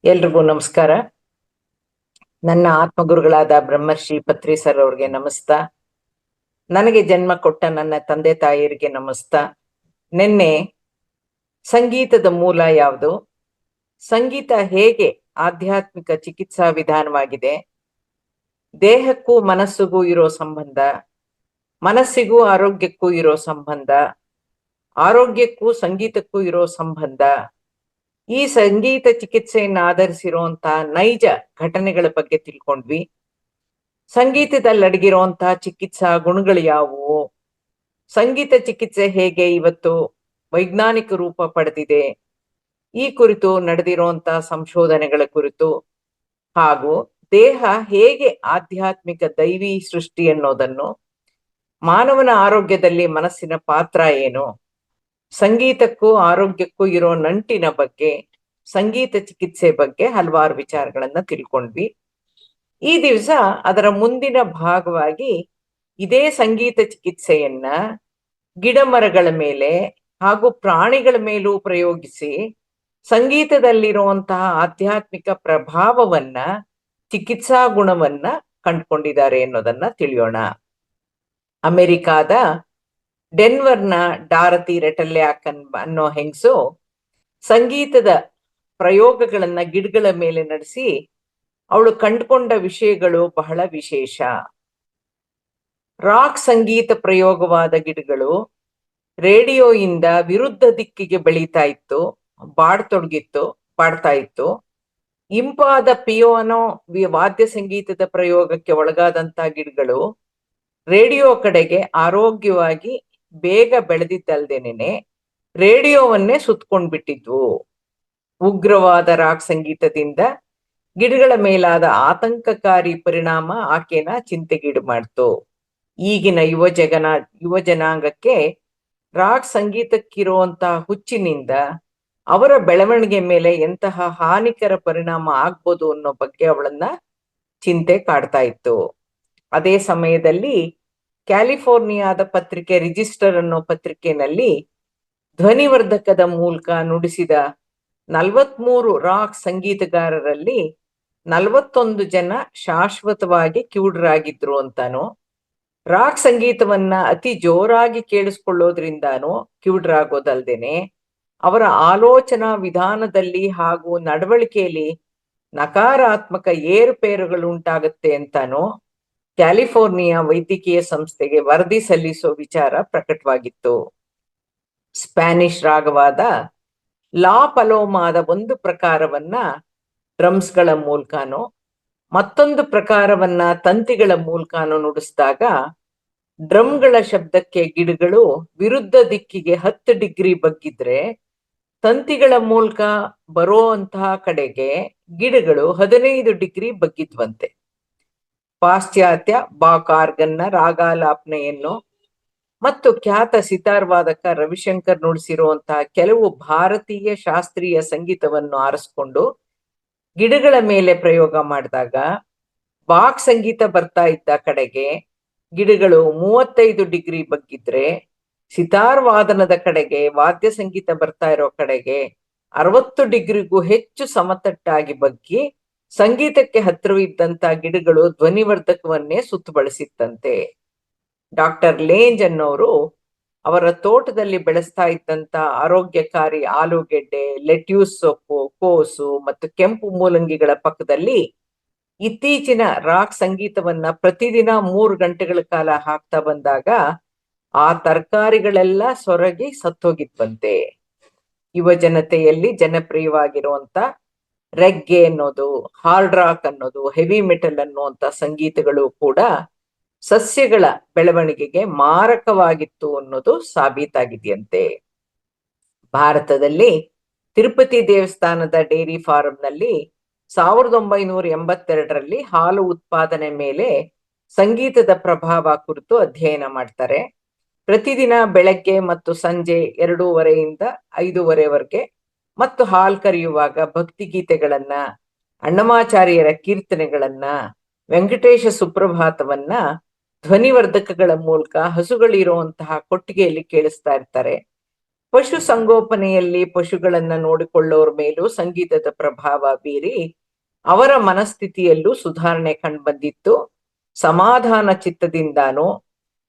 ಎಲ್ರಿಗೂ ನಮಸ್ಕಾರ. ನನ್ನ ಆತ್ಮಗುರುಗಳಾದ ಬ್ರಹ್ಮರ್ಷಿ ಪತ್ರಿ ಸರ್ ಅವ್ರಿಗೆ ನಮಸ್ತಾ. ನನಗೆ ಜನ್ಮ ಕೊಟ್ಟ ನನ್ನ ತಂದೆ ತಾಯಿಯರಿಗೆ ನಮಸ್ತಾ. ನಿನ್ನೆ ಸಂಗೀತದ ಮೂಲ ಯಾವುದು, ಸಂಗೀತ ಹೇಗೆ ಆಧ್ಯಾತ್ಮಿಕ ಚಿಕಿತ್ಸಾ ವಿಧಾನವಾಗಿದೆ, ದೇಹಕ್ಕೂ ಮನಸ್ಸಿಗೂ ಇರೋ ಸಂಬಂಧ, ಮನಸ್ಸಿಗೂ ಆರೋಗ್ಯಕ್ಕೂ ಇರೋ ಸಂಬಂಧ, ಆರೋಗ್ಯಕ್ಕೂ ಸಂಗೀತಕ್ಕೂ ಇರೋ ಸಂಬಂಧ, ಈ ಸಂಗೀತ ಚಿಕಿತ್ಸೆಯನ್ನು ಆಧರಿಸಿರುವಂತಹ ನೈಜ ಘಟನೆಗಳ ಬಗ್ಗೆ ತಿಳ್ಕೊಂಡ್ವಿ. ಸಂಗೀತದಲ್ಲಿ ಅಡಗಿರುವಂತಹ ಚಿಕಿತ್ಸಾ ಗುಣಗಳು ಯಾವುವು, ಸಂಗೀತ ಚಿಕಿತ್ಸೆ ಹೇಗೆ ಇವತ್ತು ವೈಜ್ಞಾನಿಕ ರೂಪ ಪಡೆದಿದೆ, ಈ ಕುರಿತು ನಡೆದಿರುವಂತಹ ಸಂಶೋಧನೆಗಳ ಕುರಿತು, ಹಾಗೂ ದೇಹ ಹೇಗೆ ಆಧ್ಯಾತ್ಮಿಕ ದೈವಿ ಸೃಷ್ಟಿ ಅನ್ನೋದನ್ನು, ಮಾನವನ ಆರೋಗ್ಯದಲ್ಲಿ ಮನಸ್ಸಿನ ಪಾತ್ರ ಏನು, ಸಂಗೀತಕ್ಕೂ ಆರೋಗ್ಯಕ್ಕೂ ಇರೋ ನಂಟಿನ ಬಗ್ಗೆ, ಸಂಗೀತ ಚಿಕಿತ್ಸೆ ಬಗ್ಗೆ ಹಲವಾರು ವಿಚಾರಗಳನ್ನ ತಿಳ್ಕೊಂಡ್ವಿ. ಈ ದಿವಸ ಅದರ ಮುಂದಿನ ಭಾಗವಾಗಿ ಇದೇ ಸಂಗೀತ ಚಿಕಿತ್ಸೆಯನ್ನ ಗಿಡ ಮರಗಳ ಮೇಲೆ ಹಾಗೂ ಪ್ರಾಣಿಗಳ ಮೇಲೂ ಪ್ರಯೋಗಿಸಿ ಸಂಗೀತದಲ್ಲಿರುವಂತಹ ಆಧ್ಯಾತ್ಮಿಕ ಪ್ರಭಾವವನ್ನ, ಚಿಕಿತ್ಸಾ ಗುಣವನ್ನ ಕಂಡುಕೊಂಡಿದ್ದಾರೆ ಅನ್ನೋದನ್ನ ತಿಳಿಯೋಣ. ಅಮೆರಿಕಾದ ಡೆನ್ವರ್ನ ಡಾರತಿ ರೆಟಲ್ಯಾಕ್ ಅನ್ನೋ ಹೆಂಗಸು ಸಂಗೀತದ ಪ್ರಯೋಗಗಳನ್ನ ಗಿಡಗಳ ಮೇಲೆ ನಡೆಸಿ ಅವಳು ಕಂಡುಕೊಂಡ ವಿಷಯಗಳು ಬಹಳ ವಿಶೇಷ. ರಾಕ್ ಸಂಗೀತ ಪ್ರಯೋಗವಾದ ಗಿಡಗಳು ರೇಡಿಯೋಯಿಂದ ವಿರುದ್ಧ ದಿಕ್ಕಿಗೆ ಬೆಳೀತಾ ಇತ್ತು, ಬಾಡ್ತಾ ಇತ್ತು. ಇಂಪಾದ ಪಿಯಾನೋ ವಾದ್ಯ ಸಂಗೀತದ ಪ್ರಯೋಗಕ್ಕೆ ಒಳಗಾದಂತ ಗಿಡಗಳು ರೇಡಿಯೋ ಕಡೆಗೆ ಆರೋಗ್ಯವಾಗಿ ಬೇಗ ಬೆಳೆದಿದ್ದಲ್ದೇನೆ ರೇಡಿಯೋವನ್ನೇ ಸುತ್ಕೊಂಡ್ಬಿಟ್ಟಿದ್ವು. ಉಗ್ರವಾದ ರಾಕ್ ಸಂಗೀತದಿಂದ ಗಿಡಗಳ ಮೇಲಾದ ಆತಂಕಕಾರಿ ಪರಿಣಾಮ ಆಕೆನ ಚಿಂತೆಗೀಡು ಮಾಡ್ತು. ಈಗಿನ ಯುವ ಜನಾಂಗಕ್ಕೆ ರಾಕ್ ಸಂಗೀತಕ್ಕಿರುವಂತಹ ಹುಚ್ಚಿನಿಂದ ಅವರ ಬೆಳವಣಿಗೆ ಮೇಲೆ ಎಂತಹ ಹಾನಿಕರ ಪರಿಣಾಮ ಆಗ್ಬೋದು ಅನ್ನೋ ಬಗ್ಗೆ ಅವಳನ್ನ ಚಿಂತೆ ಕಾಡ್ತಾ ಇತ್ತು. ಅದೇ ಸಮಯದಲ್ಲಿ ಕ್ಯಾಲಿಫೋರ್ನಿಯಾದ ಪತ್ರಿಕೆ ರಿಜಿಸ್ಟರ್ ಅನ್ನೋ ಪತ್ರಿಕೆಯಲ್ಲಿ ಧ್ವನಿವರ್ಧಕದ ಮೂಲಕ ನುಡಿಸಿದ 43 ರಾಕ್ ಸಂಗೀತಗಾರರಲ್ಲಿ 41 ಜನ ಶಾಶ್ವತವಾಗಿ ಕಿವುಡರಾಗಿದ್ರು ಅಂತಾನು, ರಾಕ್ ಸಂಗೀತವನ್ನ ಅತಿ ಜೋರಾಗಿ ಕೇಳಿಸ್ಕೊಳ್ಳೋದ್ರಿಂದಾನು ಕಿವುಡರಾಗೋದಲ್ದೇನೆ ಅವರ ಆಲೋಚನಾ ವಿಧಾನದಲ್ಲಿ ಹಾಗೂ ನಡವಳಿಕೆಯಲ್ಲಿ ನಕಾರಾತ್ಮಕ ಏರುಪೇರುಗಳು ಉಂಟಾಗುತ್ತೆ ಅಂತಾನು ಕ್ಯಾಲಿಫೋರ್ನಿಯಾ ವೈದ್ಯಕೀಯ ಸಂಸ್ಥೆಗೆ ವರದಿ ಸಲ್ಲಿಸೋ ವಿಚಾರ ಪ್ರಕಟವಾಗಿತ್ತು. ಸ್ಪ್ಯಾನಿಷ್ ರಾಗವಾದ ಲಾ ಪಲೋಮಾದ ಒಂದು ಪ್ರಕಾರವನ್ನ ಡ್ರಮ್ಸ್ಗಳ ಮೂಲಕನೋ ಮತ್ತೊಂದು ಪ್ರಕಾರವನ್ನ ತಂತಿಗಳ ಮೂಲಕನೋ ನುಡಿಸಿದಾಗ ಡ್ರಮ್ಗಳ ಶಬ್ದಕ್ಕೆ ಗಿಡಗಳು ವಿರುದ್ಧ ದಿಕ್ಕಿಗೆ 10 ಡಿಗ್ರಿ ಬಗ್ಗಿದ್ರೆ, ತಂತಿಗಳ ಮೂಲಕ ಬರುವಂತಹ ಕಡೆಗೆ ಗಿಡಗಳು 15 ಡಿಗ್ರಿ ಬಗ್ಗಿದ್ವಂತೆ. ಪಾಶ್ಚಾತ್ಯ ಬಾಕ್ ಆರ್ಗನ್ನ ರಾಗಾಲಾಪನೆಯನ್ನು ಮತ್ತು ಖ್ಯಾತ ಸಿತಾರ್ ವಾದಕ ರವಿಶಂಕರ್ ನುಡಿಸಿರುವಂತಹ ಕೆಲವು ಭಾರತೀಯ ಶಾಸ್ತ್ರೀಯ ಸಂಗೀತವನ್ನು ಆರಿಸ್ಕೊಂಡು ಗಿಡಗಳ ಮೇಲೆ ಪ್ರಯೋಗ ಮಾಡಿದಾಗ ಬಾಕ್ ಸಂಗೀತ ಬರ್ತಾ ಇದ್ದ ಕಡೆಗೆ ಗಿಡಗಳು 35 ಡಿಗ್ರಿ ಬಗ್ಗಿದ್ರೆ, ಸಿತಾರ್ ವಾದನದ ಕಡೆಗೆ ವಾದ್ಯ ಸಂಗೀತ ಬರ್ತಾ ಇರೋ ಕಡೆಗೆ 60 ಡಿಗ್ರಿಗೂ ಹೆಚ್ಚು ಸಮತಟ್ಟಾಗಿ ಬಗ್ಗಿ ಸಂಗೀತಕ್ಕೆ ಹತ್ತಿರವಿದ್ದಂತ ಗಿಡಗಳು ಧ್ವನಿವರ್ಧಕವನ್ನೇ ಸುತ್ತು ಬಳಸಿತ್ತಂತೆ. ಡಾಕ್ಟರ್ ಲೇಂಜ್ ಅನ್ನೋರು ಅವರ ತೋಟದಲ್ಲಿ ಬೆಳೆಸ್ತಾ ಇದ್ದಂತ ಆರೋಗ್ಯಕಾರಿ ಆಲೂಗೆಡ್ಡೆ, ಲೆಟ್ಯೂಸ್ ಸೊಪ್ಪು, ಕೋಸು ಮತ್ತು ಕೆಂಪು ಮೂಲಂಗಿಗಳ ಪಕ್ಕದಲ್ಲಿ ಇತ್ತೀಚಿನ ರಾಕ್ ಸಂಗೀತವನ್ನ ಪ್ರತಿದಿನ 3 ಗಂಟೆಗಳ ಕಾಲ ಹಾಕ್ತಾ ಬಂದಾಗ ಆ ತರಕಾರಿಗಳೆಲ್ಲ ಸೊರಗಿ ಸತ್ತೋಗಿದ್ವಂತೆ. ಯುವ ಜನತೆಯಲ್ಲಿ ಜನಪ್ರಿಯವಾಗಿರುವಂತ ರೆಗ್ಗೆ ಅನ್ನೋದು, ಹಾರ್ಡ್ ರಾಕ್ ಅನ್ನೋದು, ಹೆವಿ ಮೆಟಲ್ ಅನ್ನುವಂತ ಸಂಗೀತಗಳು ಕೂಡ ಸಸ್ಯಗಳ ಬೆಳವಣಿಗೆಗೆ ಮಾರಕವಾಗಿತ್ತು ಅನ್ನೋದು ಸಾಬೀತಾಗಿದೆಯಂತೆ. ಭಾರತದಲ್ಲಿ ತಿರುಪತಿ ದೇವಸ್ಥಾನದ ಡೇರಿ ಫಾರಂನಲ್ಲಿ 1982ರಲ್ಲಿ ಹಾಲು ಉತ್ಪಾದನೆ ಮೇಲೆ ಸಂಗೀತದ ಪ್ರಭಾವ ಕುರಿತು ಅಧ್ಯಯನ ಮಾಡ್ತಾರೆ. ಪ್ರತಿದಿನ ಬೆಳಗ್ಗೆ ಮತ್ತು ಸಂಜೆ 2:30ಯಿಂದ 5:30ವರೆಗೆ ಮತ್ತು ಹಾಲು ಕರೆಯುವಾಗ ಭಕ್ತಿಗೀತೆಗಳನ್ನ, ಅಣ್ಣಮಾಚಾರ್ಯರ ಕೀರ್ತನೆಗಳನ್ನ, ವೆಂಕಟೇಶ ಸುಪ್ರಭಾತವನ್ನ ಧ್ವನಿವರ್ಧಕಗಳ ಮೂಲಕ ಹಸುಗಳಿರುವಂತಹ ಕೊಟ್ಟಿಗೆಯಲ್ಲಿ ಕೇಳಿಸ್ತಾ ಇರ್ತಾರೆ. ಪಶು ಸಂಗೋಪನೆಯಲ್ಲಿ ಪಶುಗಳನ್ನ ನೋಡಿಕೊಳ್ಳೋರ ಮೇಲೂ ಸಂಗೀತದ ಪ್ರಭಾವ ಬೀರಿ ಅವರ ಮನಸ್ಥಿತಿಯಲ್ಲೂ ಸುಧಾರಣೆ ಕಂಡುಬಂದಿತ್ತು. ಸಮಾಧಾನ ಚಿತ್ತದಿಂದಾನು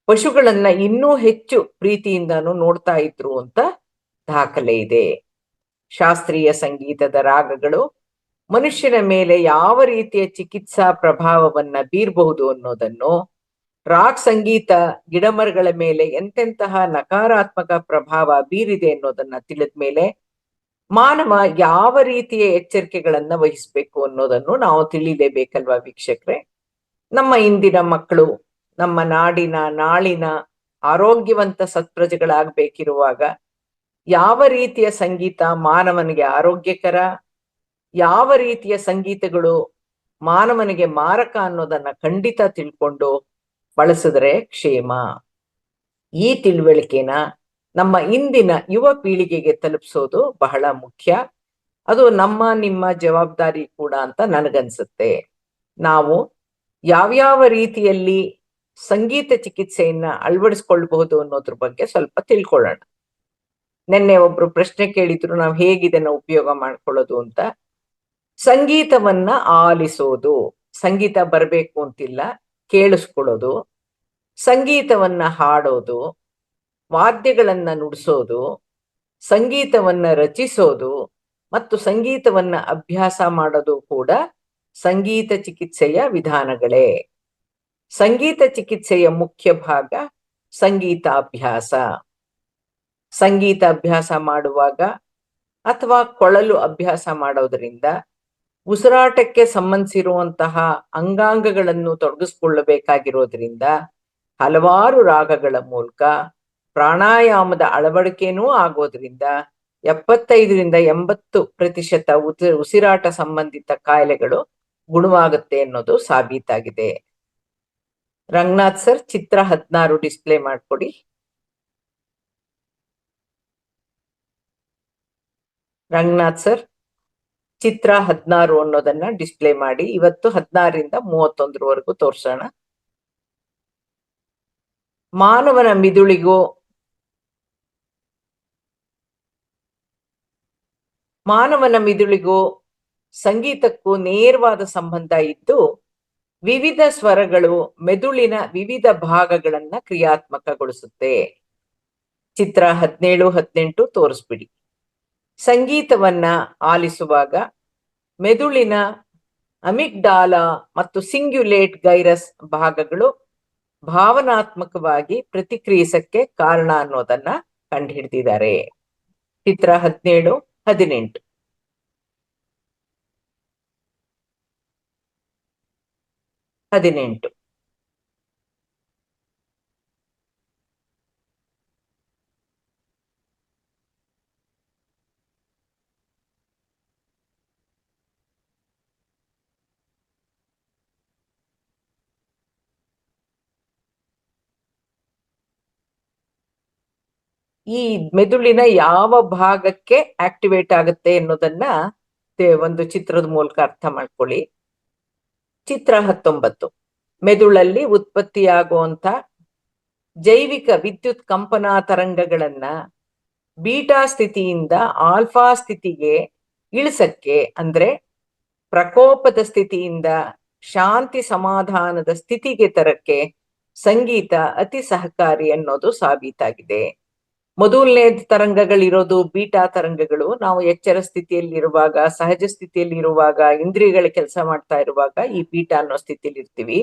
ಪಶುಗಳನ್ನ ಇನ್ನೂ ಹೆಚ್ಚು ಪ್ರೀತಿಯಿಂದಾನು ನೋಡ್ತಾ ಇದ್ರು ಅಂತ ದಾಖಲೆ ಇದೆ. ಶಾಸ್ತ್ರೀಯ ಸಂಗೀತದ ರಾಗಗಳು ಮನುಷ್ಯನ ಮೇಲೆ ಯಾವ ರೀತಿಯ ಚಿಕಿತ್ಸಾ ಪ್ರಭಾವವನ್ನ ಬೀರಬಹುದು ಅನ್ನೋದನ್ನು, ರಾಗ್ ಸಂಗೀತ ಗಿಡಮರಗಳ ಮೇಲೆ ಎಂತೆಂತಹ ನಕಾರಾತ್ಮಕ ಪ್ರಭಾವ ಬೀರಿದೆ ಅನ್ನೋದನ್ನ ತಿಳಿದ ಮೇಲೆ ಮಾನವ ಯಾವ ರೀತಿಯ ಎಚ್ಚರಿಕೆಗಳನ್ನ ವಹಿಸ್ಬೇಕು ಅನ್ನೋದನ್ನು ನಾವು ತಿಳಿಲೇಬೇಕಲ್ವಾ ವೀಕ್ಷಕರೇ. ನಮ್ಮ ಇಂದಿನ ಮಕ್ಕಳು ನಮ್ಮ ನಾಡಿನ ನಾಳಿನ ಆರೋಗ್ಯವಂತ ಸತ್ಪ್ರಜೆಗಳಾಗಬೇಕಿರುವಾಗ ಯಾವ ರೀತಿಯ ಸಂಗೀತ ಮಾನವನಿಗೆ ಆರೋಗ್ಯಕರ, ಯಾವ ರೀತಿಯ ಸಂಗೀತಗಳು ಮಾನವನಿಗೆ ಮಾರಕ ಅನ್ನೋದನ್ನ ಖಂಡಿತ ತಿಳ್ಕೊಂಡು ಬಳಸಿದ್ರೆ ಕ್ಷೇಮ. ಈ ತಿಳುವಳಿಕೆನ ನಮ್ಮ ಇಂದಿನ ಯುವ ಪೀಳಿಗೆಗೆ ತಲುಪಿಸೋದು ಬಹಳ ಮುಖ್ಯ. ಅದು ನಮ್ಮ ನಿಮ್ಮ ಜವಾಬ್ದಾರಿ ಕೂಡ ಅಂತ ನನಗನ್ಸುತ್ತೆ. ನಾವು ಯಾವ್ಯಾವ ರೀತಿಯಲ್ಲಿ ಸಂಗೀತ ಚಿಕಿತ್ಸೆಯನ್ನ ಅಳವಡಿಸ್ಕೊಳ್ಬಹುದು ಅನ್ನೋದ್ರ ಬಗ್ಗೆ ಸ್ವಲ್ಪ ತಿಳ್ಕೊಳ್ಳೋಣ. ನಿನ್ನೆ ಒಬ್ರು ಪ್ರಶ್ನೆ ಕೇಳಿದ್ರು, ನಾವು ಹೇಗಿದನ್ನ ಉಪಯೋಗ ಮಾಡ್ಕೊಳ್ಳೋದು ಅಂತ. ಸಂಗೀತವನ್ನ ಆಲಿಸೋದು, ಸಂಗೀತ ಬರಬೇಕು ಅಂತಿಲ್ಲ, ಕೇಳಿಸ್ಕೊಳ್ಳೋದು, ಸಂಗೀತವನ್ನ ಹಾಡೋದು, ವಾದ್ಯಗಳನ್ನ ನುಡಿಸೋದು, ಸಂಗೀತವನ್ನ ರಚಿಸೋದು ಮತ್ತು ಸಂಗೀತವನ್ನ ಅಭ್ಯಾಸ ಮಾಡೋದು ಕೂಡ ಸಂಗೀತ ಚಿಕಿತ್ಸೆಯ ವಿಧಾನಗಳೇ. ಸಂಗೀತ ಚಿಕಿತ್ಸೆಯ ಮುಖ್ಯ ಭಾಗ ಸಂಗೀತಾಭ್ಯಾಸ. ಸಂಗೀತ ಅಭ್ಯಾಸ ಮಾಡುವಾಗ ಅಥವಾ ಕೊಳಲು ಅಭ್ಯಾಸ ಮಾಡೋದ್ರಿಂದ ಉಸಿರಾಟಕ್ಕೆ ಸಂಬಂಧಿಸಿರುವಂತಹ ಅಂಗಾಂಗಗಳನ್ನು ತೊಡಗಿಸ್ಕೊಳ್ಳಬೇಕಾಗಿರೋದ್ರಿಂದ ಹಲವಾರು ರಾಗಗಳ ಮೂಲಕ ಪ್ರಾಣಾಯಾಮದ ಅಳವಡಿಕೆನೂ ಆಗೋದ್ರಿಂದ 75-80% ಉಸಿರಾಟ ಸಂಬಂಧಿತ ಕಾಯಿಲೆಗಳು ಗುಣವಾಗುತ್ತೆ ಅನ್ನೋದು ಸಾಬೀತಾಗಿದೆ. ರಂಗನಾಥ್ ಸರ್, ಚಿತ್ರ 16 ಡಿಸ್ಪ್ಲೇ ಮಾಡ್ಕೊಡಿ. ರಂಗನಾಥ್ ಸರ್, ಚಿತ್ರ 16 ಅನ್ನೋದನ್ನ ಡಿಸ್ಪ್ಲೇ ಮಾಡಿ. ಇವತ್ತು 16ರಿಂದ 31ರವರೆಗೂ ತೋರ್ಸೋಣ. ಮಾನವನ ಮಿದುಳಿಗೂ ಸಂಗೀತಕ್ಕೂ ನೇರವಾದ ಸಂಬಂಧ ಇದ್ದು, ವಿವಿಧ ಸ್ವರಗಳು ಮೆದುಳಿನ ವಿವಿಧ ಭಾಗಗಳನ್ನ ಕ್ರಿಯಾತ್ಮಕಗೊಳಿಸುತ್ತೆ. ಚಿತ್ರ 17, 18 ತೋರಿಸ್ಬಿಡಿ. ಸಂಗೀತವನ್ನ ಆಲಿಸುವಾಗ ಮೆದುಳಿನ ಅಮಿಗ್ಡಾಲ ಮತ್ತು ಸಿಂಗ್ಯುಲೇಟ್ ಗೈರಸ್ ಭಾಗಗಳು ಭಾವನಾತ್ಮಕವಾಗಿ ಪ್ರತಿಕ್ರಿಯಿಸಕ್ಕೆ ಕಾರಣ ಅನ್ನೋದನ್ನ ಕಂಡುಹಿಡಿದಿದ್ದಾರೆ. ಚಿತ್ರ 17, 18. ಈ ಮೆದುಳಿನ ಯಾವ ಭಾಗಕ್ಕೆ ಆಕ್ಟಿವೇಟ್ ಆಗುತ್ತೆ ಅನ್ನೋದನ್ನ ಒಂದು ಚಿತ್ರದ ಮೂಲಕ ಅರ್ಥ ಮಾಡ್ಕೊಳ್ಳಿ. ಚಿತ್ರ 19, ಮೆದುಳಲ್ಲಿ ಉತ್ಪತ್ತಿಯಾಗುವಂತ ಜೈವಿಕ ವಿದ್ಯುತ್ ಕಂಪನಾ ತರಂಗಗಳನ್ನ ಬೀಟಾ ಸ್ಥಿತಿಯಿಂದ ಆಲ್ಫಾ ಸ್ಥಿತಿಗೆ ಇಳಿಸಕ್ಕೆ, ಅಂದ್ರೆ ಪ್ರಕೋಪದ ಸ್ಥಿತಿಯಿಂದ ಶಾಂತಿ ಸಮಾಧಾನದ ಸ್ಥಿತಿಗೆ ತರಕ್ಕೆ ಸಂಗೀತ ಅತಿ ಸಹಕಾರಿ ಅನ್ನೋದು ಸಾಬೀತಾಗಿದೆ. ಮೊದಲನೇ ತರಂಗಗಳಿರೋದು ಬೀಟಾ ತರಂಗಗಳು. ನಾವು ಎಚ್ಚರ ಸ್ಥಿತಿಯಲ್ಲಿರುವಾಗ, ಸಹಜ ಸ್ಥಿತಿಯಲ್ಲಿರುವಾಗ, ಇಂದ್ರಿಯಗಳ ಕೆಲಸ ಮಾಡ್ತಾ ಇರುವಾಗ ಈ ಬೀಟಾ ಅನ್ನೋ ಸ್ಥಿತಿಯಲ್ಲಿ ಇರ್ತೀವಿ.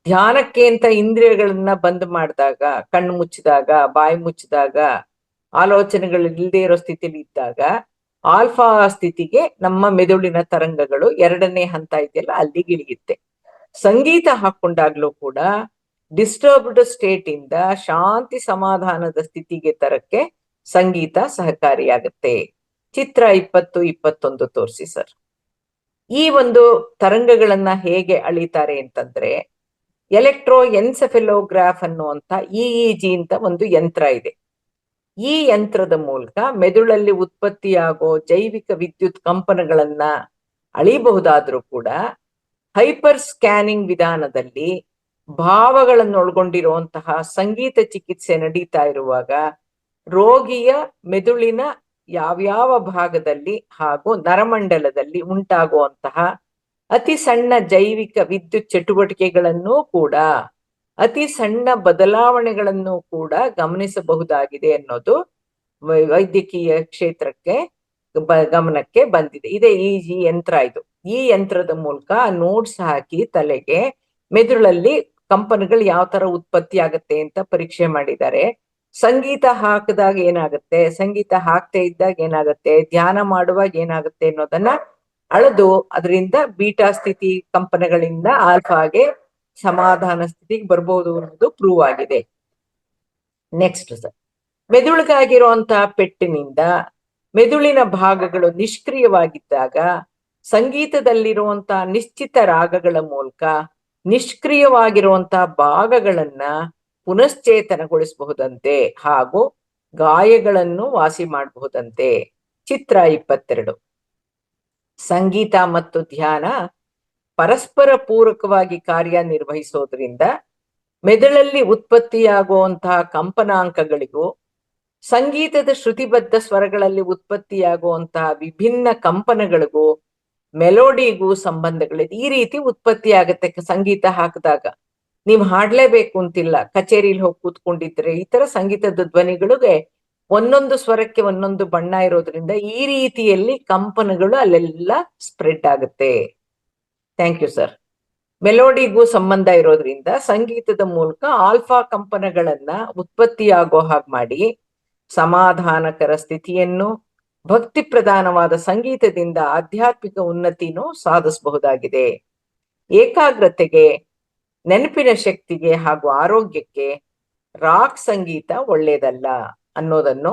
ಧ್ಯಾನಕ್ಕೆ ಅಂತ ಇಂದ್ರಿಯಗಳನ್ನ ಬಂದ್ ಮಾಡಿದಾಗ, ಕಣ್ಣು ಮುಚ್ಚಿದಾಗ, ಬಾಯಿ ಮುಚ್ಚಿದಾಗ, ಆಲೋಚನೆಗಳು ಇಲ್ಲದೆ ಇರೋ ಸ್ಥಿತಿಯಲ್ಲಿ ಇದ್ದಾಗ ಆಲ್ಫಾ ಸ್ಥಿತಿಗೆ ನಮ್ಮ ಮೆದುಳಿನ ತರಂಗಗಳು 2ನೇ ಹಂತ ಇದೆಯಲ್ಲ ಅಲ್ಲಿಗೆ ಇಳಿಯುತ್ತೆ. ಸಂಗೀತ ಹಾಕೊಂಡಾಗ್ಲೂ ಕೂಡ ಡಿಸ್ಟರ್ಬ್ಡ್ ಸ್ಟೇಟ್ ಇಂದ ಶಾಂತಿ ಸಮಾಧಾನದ ಸ್ಥಿತಿಗೆ ತರಕ್ಕೆ ಸಂಗೀತ ಸಹಕಾರಿಯಾಗುತ್ತೆ. ಚಿತ್ರ 20, 21 ತೋರಿಸಿ ಸರ್. ಈ ಒಂದು ತರಂಗಗಳನ್ನ ಹೇಗೆ ಅಳಿತಾರೆ ಅಂತಂದ್ರೆ, ಎಲೆಕ್ಟ್ರೋ ಎನ್ಸೆಫೆಲೋಗ್ರಾಫ್ ಅನ್ನುವಂತ EEG ಅಂತ ಒಂದು ಯಂತ್ರ ಇದೆ. ಈ ಯಂತ್ರದ ಮೂಲಕ ಮೆದುಳಲ್ಲಿ ಉತ್ಪತ್ತಿಯಾಗೋ ಜೈವಿಕ ವಿದ್ಯುತ್ ಕಂಪನಗಳನ್ನ ಅಳಿಬಹುದಾದ್ರೂ ಕೂಡ ಹೈಪರ್ ಸ್ಕ್ಯಾನಿಂಗ್ ವಿಧಾನದಲ್ಲಿ ಭಾವಗಳನ್ನು ಒಳಗೊಂಡಿರುವಂತಹ ಸಂಗೀತ ಚಿಕಿತ್ಸೆ ನಡೀತಾ ಇರುವಾಗ ರೋಗಿಯ ಮೆದುಳಿನ ಯಾವ್ಯಾವ ಭಾಗದಲ್ಲಿ ಹಾಗೂ ನರಮಂಡಲದಲ್ಲಿ ಉಂಟಾಗುವಂತಹ ಅತಿ ಸಣ್ಣ ಜೈವಿಕ ವಿದ್ಯುತ್ ಚಟುವಟಿಕೆಗಳನ್ನು ಕೂಡ, ಅತಿ ಸಣ್ಣ ಬದಲಾವಣೆಗಳನ್ನು ಕೂಡ ಗಮನಿಸಬಹುದಾಗಿದೆ ಅನ್ನೋದು ವೈದ್ಯಕೀಯ ಕ್ಷೇತ್ರಕ್ಕೆ ಗಮನಕ್ಕೆ ಬಂದಿದೆ. ಇದೇ ಈ ಯಂತ್ರ. ಈ ಯಂತ್ರದ ಮೂಲಕ ನೋಟ್ಸ್ ಹಾಕಿ ತಲೆಗೆ ಮೆದುಳಲ್ಲಿ ಕಂಪನಗಳು ಯಾವ ತರ ಉತ್ಪತ್ತಿ ಆಗತ್ತೆ ಅಂತ ಪರೀಕ್ಷೆ ಮಾಡಿದ್ದಾರೆ. ಸಂಗೀತ ಹಾಕಿದಾಗ ಏನಾಗುತ್ತೆ, ಸಂಗೀತ ಹಾಕ್ತಾ ಇದ್ದಾಗ ಏನಾಗುತ್ತೆ, ಧ್ಯಾನ ಮಾಡುವಾಗ ಏನಾಗುತ್ತೆ ಅನ್ನೋದನ್ನ ಅಳೆದು ಅದರಿಂದ ಬೀಟಾ ಸ್ಥಿತಿ ಕಂಪನಗಳಿಂದ ಆಲ್ಫಾಗೆ ಸಮಾಧಾನ ಸ್ಥಿತಿಗೆ ಬರ್ಬೋದು ಅನ್ನೋದು ಪ್ರೂವ್ ಆಗಿದೆ. ನೆಕ್ಸ್ಟ್ ಸರ್, ಮೆದುಳಿಗಾಗಿರುವಂತಹ ಪೆಟ್ಟಿನಿಂದ ಮೆದುಳಿನ ಭಾಗಗಳು ನಿಷ್ಕ್ರಿಯವಾಗಿದ್ದಾಗ ಸಂಗೀತದಲ್ಲಿರುವಂತಹ ನಿಶ್ಚಿತ ರಾಗಗಳ ಮೂಲಕ ನಿಷ್ಕ್ರಿಯವಾಗಿರುವಂತಹ ಭಾಗಗಳನ್ನ ಪುನಶ್ಚೇತನಗೊಳಿಸಬಹುದಂತೆ ಹಾಗೂ ಗಾಯಗಳನ್ನು ವಾಸಿ ಮಾಡಬಹುದಂತೆ. ಚಿತ್ರ 22. ಸಂಗೀತ ಮತ್ತು ಧ್ಯಾನ ಪರಸ್ಪರ ಪೂರಕವಾಗಿ ಕಾರ್ಯನಿರ್ವಹಿಸೋದ್ರಿಂದ ಮೆದುಳಲ್ಲಿ ಉತ್ಪತ್ತಿಯಾಗುವಂತಹ ಕಂಪನಾಂಕಗಳಿಗೂ ಸಂಗೀತದ ಶ್ರುತಿಬದ್ಧ ಸ್ವರಗಳಲ್ಲಿ ಉತ್ಪತ್ತಿಯಾಗುವಂತಹ ವಿಭಿನ್ನ ಕಂಪನಗಳಿಗೂ ಮೆಲೋಡಿಗೂ ಸಂಬಂಧಗಳಿದೆ. ಈ ರೀತಿ ಉತ್ಪತ್ತಿ ಆಗತ್ತೆ. ಸಂಗೀತ ಹಾಕಿದಾಗ ನೀವು ಹಾಡ್ಲೇಬೇಕು ಅಂತಿಲ್ಲ. ಕಚೇರಿಲಿ ಹೋಗಿ ಕೂತ್ಕೊಂಡಿದ್ರೆ ಈ ತರ ಸಂಗೀತದ ಧ್ವನಿಗಳಿಗೆ ಒಂದೊಂದು ಸ್ವರಕ್ಕೆ ಒಂದೊಂದು ಬಣ್ಣ ಇರೋದ್ರಿಂದ ಈ ರೀತಿಯಲ್ಲಿ ಕಂಪನಗಳು ಅಲ್ಲೆಲ್ಲ ಸ್ಪ್ರೆಡ್ ಆಗುತ್ತೆ. Thank you sir. ಮೆಲೋಡಿಗೂ ಸಂಬಂಧ ಇರೋದ್ರಿಂದ ಸಂಗೀತದ ಮೂಲಕ ಆಲ್ಫಾ ಕಂಪನಗಳನ್ನ ಉತ್ಪತ್ತಿಯಾಗೋ ಹಾಗೆ ಮಾಡಿ ಸಮಾಧಾನಕರ ಸ್ಥಿತಿಯನ್ನು, ಭಕ್ತಿ ಪ್ರಧಾನವಾದ ಸಂಗೀತದಿಂದ ಆಧ್ಯಾತ್ಮಿಕ ಉನ್ನತಿನೂ ಸಾಧಿಸಬಹುದಾಗಿದೆ. ಏಕಾಗ್ರತೆಗೆ, ನೆನಪಿನ ಶಕ್ತಿಗೆ ಹಾಗೂ ಆರೋಗ್ಯಕ್ಕೆ ರಾಕ್ ಸಂಗೀತ ಒಳ್ಳೆಯದಲ್ಲ ಅನ್ನೋದನ್ನು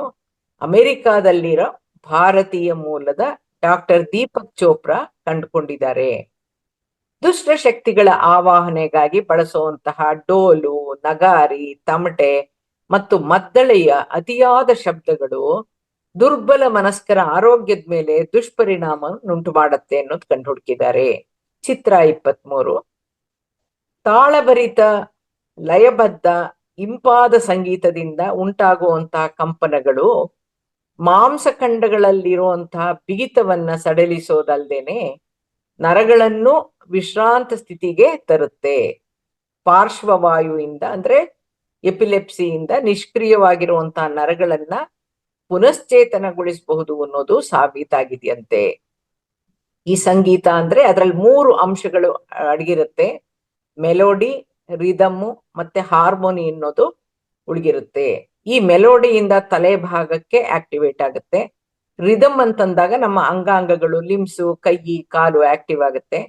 ಅಮೆರಿಕಾದಲ್ಲಿರೋ ಭಾರತೀಯ ಮೂಲದ ಡಾಕ್ಟರ್ ದೀಪಕ್ ಚೋಪ್ರಾ ಕಂಡುಕೊಂಡಿದ್ದಾರೆ. ದುಷ್ಟ ಶಕ್ತಿಗಳ ಆವಾಹನೆಗಾಗಿ ಬಳಸುವಂತಹ ಡೋಲು, ನಗಾರಿ, ತಮಟೆ ಮತ್ತು ಮದ್ದಳೆಯ ಅತಿಯಾದ ಶಬ್ದಗಳು ದುರ್ಬಲ ಮನಸ್ಕರ ಆರೋಗ್ಯದ ಮೇಲೆ ದುಷ್ಪರಿಣಾಮವನ್ನುಂಟು ಮಾಡುತ್ತೆ ಅನ್ನೋದು ಕಂಡು ಹುಡುಕಿದ್ದಾರೆ. ಚಿತ್ರ 23. ತಾಳಭರಿತ, ಲಯಬದ್ಧ, ಇಂಪಾದ ಸಂಗೀತದಿಂದ ಉಂಟಾಗುವಂತಹ ಕಂಪನಗಳು ಮಾಂಸಖಂಡಗಳಲ್ಲಿರುವಂತಹ ಬಿಗಿತವನ್ನ ಸಡಿಲಿಸೋದಲ್ದೇನೆ ನರಗಳನ್ನು ವಿಶ್ರಾಂತ ಸ್ಥಿತಿಗೆ ತರುತ್ತೆ. ಪಾರ್ಶ್ವವಾಯುವಿಂದ ಅಂದ್ರೆ ಎಪಿಲೆಪ್ಸಿಯಿಂದ ನಿಷ್ಕ್ರಿಯವಾಗಿರುವಂತಹ ನರಗಳನ್ನ ಪುನಶ್ಚೇತನಗೊಳಿಸಬಹುದು ಅನ್ನೋದು ಸಾಬೀತಾಗಿದೆಯಂತೆ. ಈ ಸಂಗೀತ ಅಂದ್ರೆ ಅದರಲ್ಲಿ 3 ಅಂಶಗಳು ಅಡಗಿರುತ್ತೆ. ಮೆಲೋಡಿ, ರಿದಮ್ಮು ಮತ್ತೆ ಹಾರ್ಮೋನಿ ಅನ್ನೋದು ಉಳಿಗಿರುತ್ತೆ. ಈ ಮೆಲೋಡಿಯಿಂದ ತಲೆ ಭಾಗಕ್ಕೆ ಆಕ್ಟಿವೇಟ್ ಆಗುತ್ತೆ. ರಿದಮ್ ಅಂತಂದಾಗ ನಮ್ಮ ಅಂಗಾಂಗಗಳು, ಲಿಮ್ಸು, ಕೈ, ಕಾಲು ಆಕ್ಟಿವ್ ಆಗುತ್ತೆ.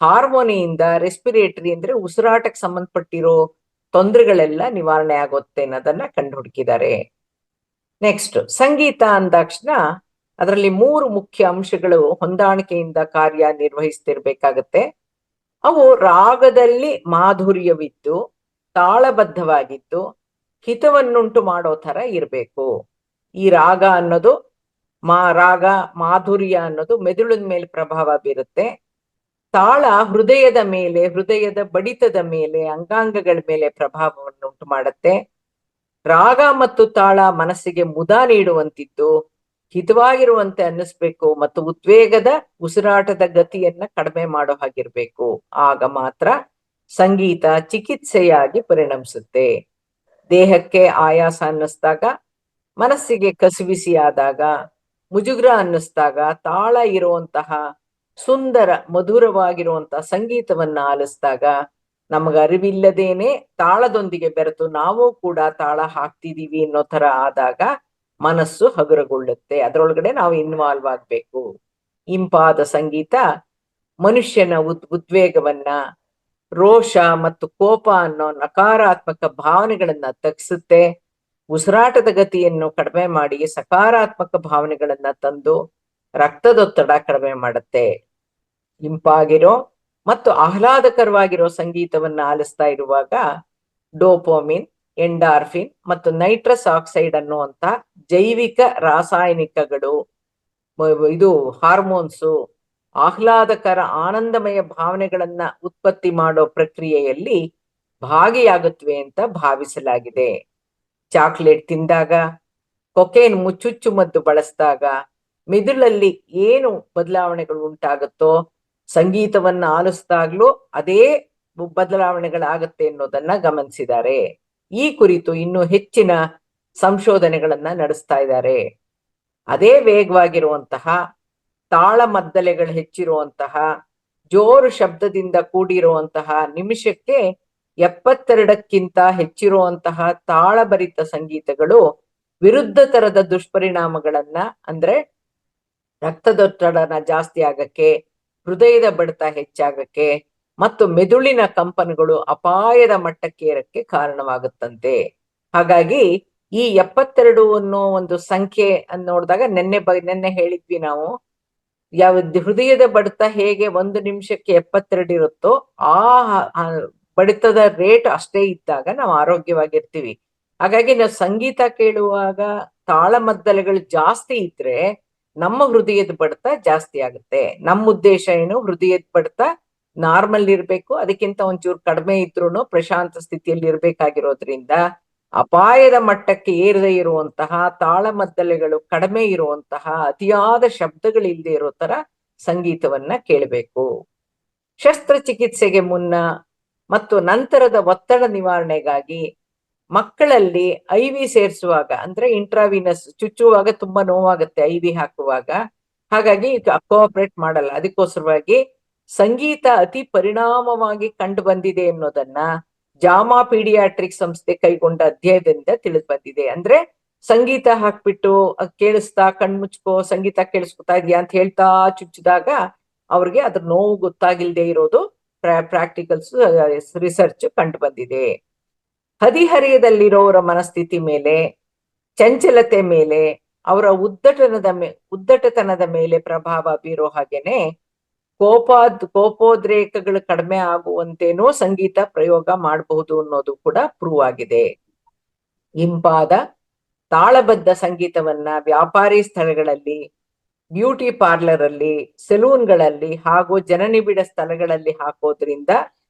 ಹಾರ್ಮೋನಿಯಿಂದ ರೆಸ್ಪಿರೇಟರಿ ಅಂದ್ರೆ ಉಸಿರಾಟಕ್ಕೆ ಸಂಬಂಧಪಟ್ಟಿರೋ ತೊಂದರೆಗಳೆಲ್ಲ ನಿವಾರಣೆ ಆಗುತ್ತೆ ಅನ್ನೋದನ್ನ ಕಂಡು ಹುಡುಕಿದ್ದಾರೆ. ನೆಕ್ಸ್ಟ್, ಸಂಗೀತ ಅಂದಾಕ್ಷಣ ಅದರಲ್ಲಿ 3 ಮುಖ್ಯ ಅಂಶಗಳು ಹೊಂದಾಣಿಕೆಯಿಂದ ಕಾರ್ಯ ನಿರ್ವಹಿಸ್ತಿರ್ಬೇಕಾಗತ್ತೆ. ಅವು ರಾಗದಲ್ಲಿ ಮಾಧುರ್ಯವಿದ್ದು, ತಾಳಬದ್ಧವಾಗಿದ್ದು, ಹಿತವನ್ನುಂಟು ಮಾಡೋ ತರ ಇರಬೇಕು. ಈ ರಾಗ ಅನ್ನೋದು ರಾಗ ಮಾಧುರ್ಯ ಅನ್ನೋದು ಮೆದುಳಿನ ಮೇಲೆ ಪ್ರಭಾವ ಬೀರುತ್ತೆ. ತಾಳ ಹೃದಯದ ಮೇಲೆ, ಹೃದಯದ ಬಡಿತದ ಮೇಲೆ, ಅಂಗಾಂಗಗಳ ಮೇಲೆ ಪ್ರಭಾವವನ್ನುಂಟು ಮಾಡುತ್ತೆ. ರಾಗ ಮತ್ತು ತಾಳ ಮನಸ್ಸಿಗೆ ಮುದ ನೀಡುವಂತಿದ್ದು, ಹಿತವಾಗಿರುವಂತೆ ಅನ್ನಿಸ್ಬೇಕು ಮತ್ತು ಉದ್ವೇಗದ, ಉಸಿರಾಟದ ಗತಿಯನ್ನ ಕಡಿಮೆ ಮಾಡೋ ಹಾಗಿರ್ಬೇಕು. ಆಗ ಮಾತ್ರ ಸಂಗೀತ ಚಿಕಿತ್ಸೆಯಾಗಿ ಪರಿಣಮಿಸುತ್ತೆ. ದೇಹಕ್ಕೆ ಆಯಾಸ ಅನ್ನಿಸ್ದಾಗ, ಮನಸ್ಸಿಗೆ ಕಸಿವಿಸಿ ಆದಾಗ, ಮುಜುಗರ ಅನ್ನಿಸ್ದಾಗ ತಾಳ ಇರುವಂತಹ ಸುಂದರ ಮಧುರವಾಗಿರುವಂತಹ ಸಂಗೀತವನ್ನ ಆಲಿಸಿದಾಗ ನಮಗ ಅರಿವಿಲ್ಲದೇನೆ ತಾಳದೊಂದಿಗೆ ಬೆರೆತು ನಾವು ಕೂಡ ತಾಳ ಹಾಕ್ತಿದೀವಿ ಅನ್ನೋ ತರ ಆದಾಗ ಮನಸ್ಸು ಹಗುರಗೊಳ್ಳುತ್ತೆ. ಅದರೊಳಗಡೆ ನಾವು ಇನ್ವಾಲ್ವ್ ಆಗ್ಬೇಕು. ಇಂಪಾದ ಸಂಗೀತ ಮನುಷ್ಯನ ಉದ್ವೇಗವನ್ನ, ರೋಷ ಮತ್ತು ಕೋಪ ಅನ್ನೋ ನಕಾರಾತ್ಮಕ ಭಾವನೆಗಳನ್ನ ತಗ್ಸುತ್ತೆ. ಉಸಿರಾಟದ ಗತಿಯನ್ನು ಕಡಿಮೆ ಮಾಡಿ ಸಕಾರಾತ್ಮಕ ಭಾವನೆಗಳನ್ನ ತಂದು ರಕ್ತದೊತ್ತಡ ಕಡಿಮೆ ಮಾಡುತ್ತೆ. ಇಂಪಾಗಿರೋ ಮತ್ತು ಆಹ್ಲಾದಕರವಾಗಿರೋ ಸಂಗೀತವನ್ನ ಆಲಿಸ್ತಾ ಇರುವಾಗ ಡೋಪೋಮಿನ್, ಎಂಡಾರ್ಫಿನ್ ಮತ್ತು ನೈಟ್ರಸ್ ಆಕ್ಸೈಡ್ ಅನ್ನುವಂತ ಜೈವಿಕ ರಾಸಾಯನಿಕಗಳು, ಇದು ಹಾರ್ಮೋನ್ಸು ಆಹ್ಲಾದಕರ ಆನಂದಮಯ ಭಾವನೆಗಳನ್ನ ಉತ್ಪತ್ತಿ ಮಾಡೋ ಪ್ರಕ್ರಿಯೆಯಲ್ಲಿ ಭಾಗಿಯಾಗುತ್ತವೆ ಅಂತ ಭಾವಿಸಲಾಗಿದೆ. ಚಾಕ್ಲೇಟ್ ತಿಂದಾಗ, ಕೊಕೇನ್ ಮುಚ್ಚುಚ್ಚುಮದ್ದು ಬಳಸಿದಾಗ ಮೆದುಳಲ್ಲಿ ಏನು ಬದಲಾವಣೆಗಳು ಉಂಟಾಗುತ್ತೋ ಸಂಗೀತವನ್ನ ಆಲಿಸಿದಾಗ್ಲೂ ಅದೇ ಬದಲಾವಣೆಗಳಾಗತ್ತೆ ಅನ್ನೋದನ್ನ ಗಮನಿಸಿದ್ದಾರೆ. ಈ ಕುರಿತು ಇನ್ನೂ ಹೆಚ್ಚಿನ ಸಂಶೋಧನೆಗಳನ್ನ ನಡೆಸ್ತಾ ಇದ್ದಾರೆ. ಅದೇ ವೇಗವಾಗಿರುವಂತಹ ತಾಳಮದ್ದಲೆಗಳು ಹೆಚ್ಚಿರುವಂತಹ ಜೋರು ಶಬ್ದದಿಂದ ಕೂಡಿರುವಂತಹ ನಿಮಿಷಕ್ಕೆ 72ಕ್ಕಿಂತ ಹೆಚ್ಚಿರುವಂತಹ ತಾಳಭರಿತ ಸಂಗೀತಗಳು ವಿರುದ್ಧ ತರದ ದುಷ್ಪರಿಣಾಮಗಳನ್ನ ಅಂದ್ರೆ ರಕ್ತದೊತ್ತಡನ ಜಾಸ್ತಿ ಆಗಕ್ಕೆ, ಹೃದಯದ ಬಡಿತ ಹೆಚ್ಚಾಗಕ್ಕೆ ಮತ್ತು ಮೆದುಳಿನ ಕಂಪನಗಳು ಅಪಾಯದ ಮಟ್ಟಕ್ಕೆ ಏರಕ್ಕೆ ಕಾರಣವಾಗುತ್ತಂತೆ. ಹಾಗಾಗಿ ಈ 72 ಅನ್ನೋ ಒಂದು ಸಂಖ್ಯೆ ಅನ್ನು ನೋಡಿದಾಗ ನೆನ್ನೆ ಹೇಳಿದ್ವಿ ನಾವು, ಹೃದಯದ ಬಡಿತ ಹೇಗೆ 1 ನಿಮಿಷಕ್ಕೆ 72 ಇರುತ್ತೋ ಆ ಬಡಿತದ ರೇಟ್ ಅಷ್ಟೇ ಇದ್ದಾಗ ನಾವು ಆರೋಗ್ಯವಾಗಿರ್ತೀವಿ. ಹಾಗಾಗಿ ನಾವು ಸಂಗೀತ ಕೇಳುವಾಗ ತಾಳಮದ್ದಲೆಗಳು ಜಾಸ್ತಿ ಇದ್ರೆ ನಮ್ಮ ಹೃದಯದ ಬಡಿತ ಜಾಸ್ತಿ ಆಗುತ್ತೆ. ನಮ್ಮ ಉದ್ದೇಶ ಏನು, ಹೃದಯದ ಬಡಿತ ನಾರ್ಮಲ್ ಇರ್ಬೇಕು, ಅದಕ್ಕಿಂತ ಒಂಚೂರು ಕಡಿಮೆ ಇದ್ರೂ ಪ್ರಶಾಂತ ಸ್ಥಿತಿಯಲ್ಲಿ ಇರ್ಬೇಕಾಗಿರೋದ್ರಿಂದ ಅಪಾಯದ ಮಟ್ಟಕ್ಕೆ ಏರದೇ ಇರುವಂತಹ ತಾಳಮದ್ದಲೆಗಳು ಕಡಿಮೆ ಇರುವಂತಹ ಅತಿಯಾದ ಶಬ್ದಗಳಿಲ್ಲದೆ ಇರೋ ತರ ಸಂಗೀತವನ್ನ ಕೇಳಬೇಕು. ಶಸ್ತ್ರಚಿಕಿತ್ಸೆಗೆ ಮುನ್ನ ಮತ್ತು ನಂತರದ ಒತ್ತಡ ನಿವಾರಣೆಗಾಗಿ ಮಕ್ಕಳಲ್ಲಿ ಐವಿ ಸೇರಿಸುವಾಗ ಅಂದ್ರೆ ಇಂಟ್ರಾವಿನಸ್ ಚುಚ್ಚುವಾಗ ತುಂಬಾ ನೋವಾಗುತ್ತೆ ಐವಿ ಹಾಕುವಾಗ, ಹಾಗಾಗಿ ಕೋಆಪರೇಟ್ ಮಾಡಲ್ಲ. ಅದಕ್ಕೋಸ್ಕರವಾಗಿ ಸಂಗೀತ ಅತಿ ಪರಿಣಾಮವಾಗಿ ಕಂಡು ಬಂದಿದೆ ಅನ್ನೋದನ್ನ ಜಾಮಾ ಪೀಡಿಯಾಟ್ರಿಕ್ ಸಂಸ್ಥೆ ಕೈಗೊಂಡ ಅಧ್ಯಯನದಿಂದ ತಿಳಿದು ಬಂದಿದೆ. ಅಂದ್ರೆ ಸಂಗೀತ ಹಾಕ್ಬಿಟ್ಟು ಕೇಳಿಸ್ತಾ ಕಣ್ಮುಚ್ಕೋ ಸಂಗೀತ ಕೇಳಿಸ್ಕೊತಾ ಇದೆಯಾ ಅಂತ ಹೇಳ್ತಾ ಚುಚ್ಚಿದಾಗ ಅವ್ರಿಗೆ ಅದ್ರ ನೋವು ಗೊತ್ತಾಗಿಲ್ದೆ ಇರೋದು ಪ್ರಾಕ್ಟಿಕಲ್ಸ್ ರಿಸರ್ಚ್ ಕಂಡು ಬಂದಿದೆ. ಹದಿಹರೆಯದಲ್ಲಿರೋರ ಮನಸ್ಥಿತಿ ಮೇಲೆ, ಚಂಚಲತೆ ಮೇಲೆ, ಅವರ ಉದ್ದಟತನದ ಮೇಲೆ ಪ್ರಭಾವ ಬೀರೋ ಹಾಗೇನೆ ಕೋಪೋದ್ರೇಕಗಳು ಕಡಿಮೆ ಆಗುವಂತೇನೂ ಸಂಗೀತ ಪ್ರಯೋಗ ಮಾಡಬಹುದು ಅನ್ನೋದು ಕೂಡ ಪ್ರೂವ್ ಆಗಿದೆ. ಇಂಪಾದ ತಾಳಬದ್ಧ ಸಂಗೀತವನ್ನ ವ್ಯಾಪಾರಿ ಸ್ಥಳಗಳಲ್ಲಿ, ಬ್ಯೂಟಿ ಪಾರ್ಲರ್ ಅಲ್ಲಿ, ಸೆಲೂನ್ಗಳಲ್ಲಿ ಹಾಗೂ ಜನನಿಬಿಡ ಸ್ಥಳಗಳಲ್ಲಿ ಹಾಕೋದ್ರಿಂದ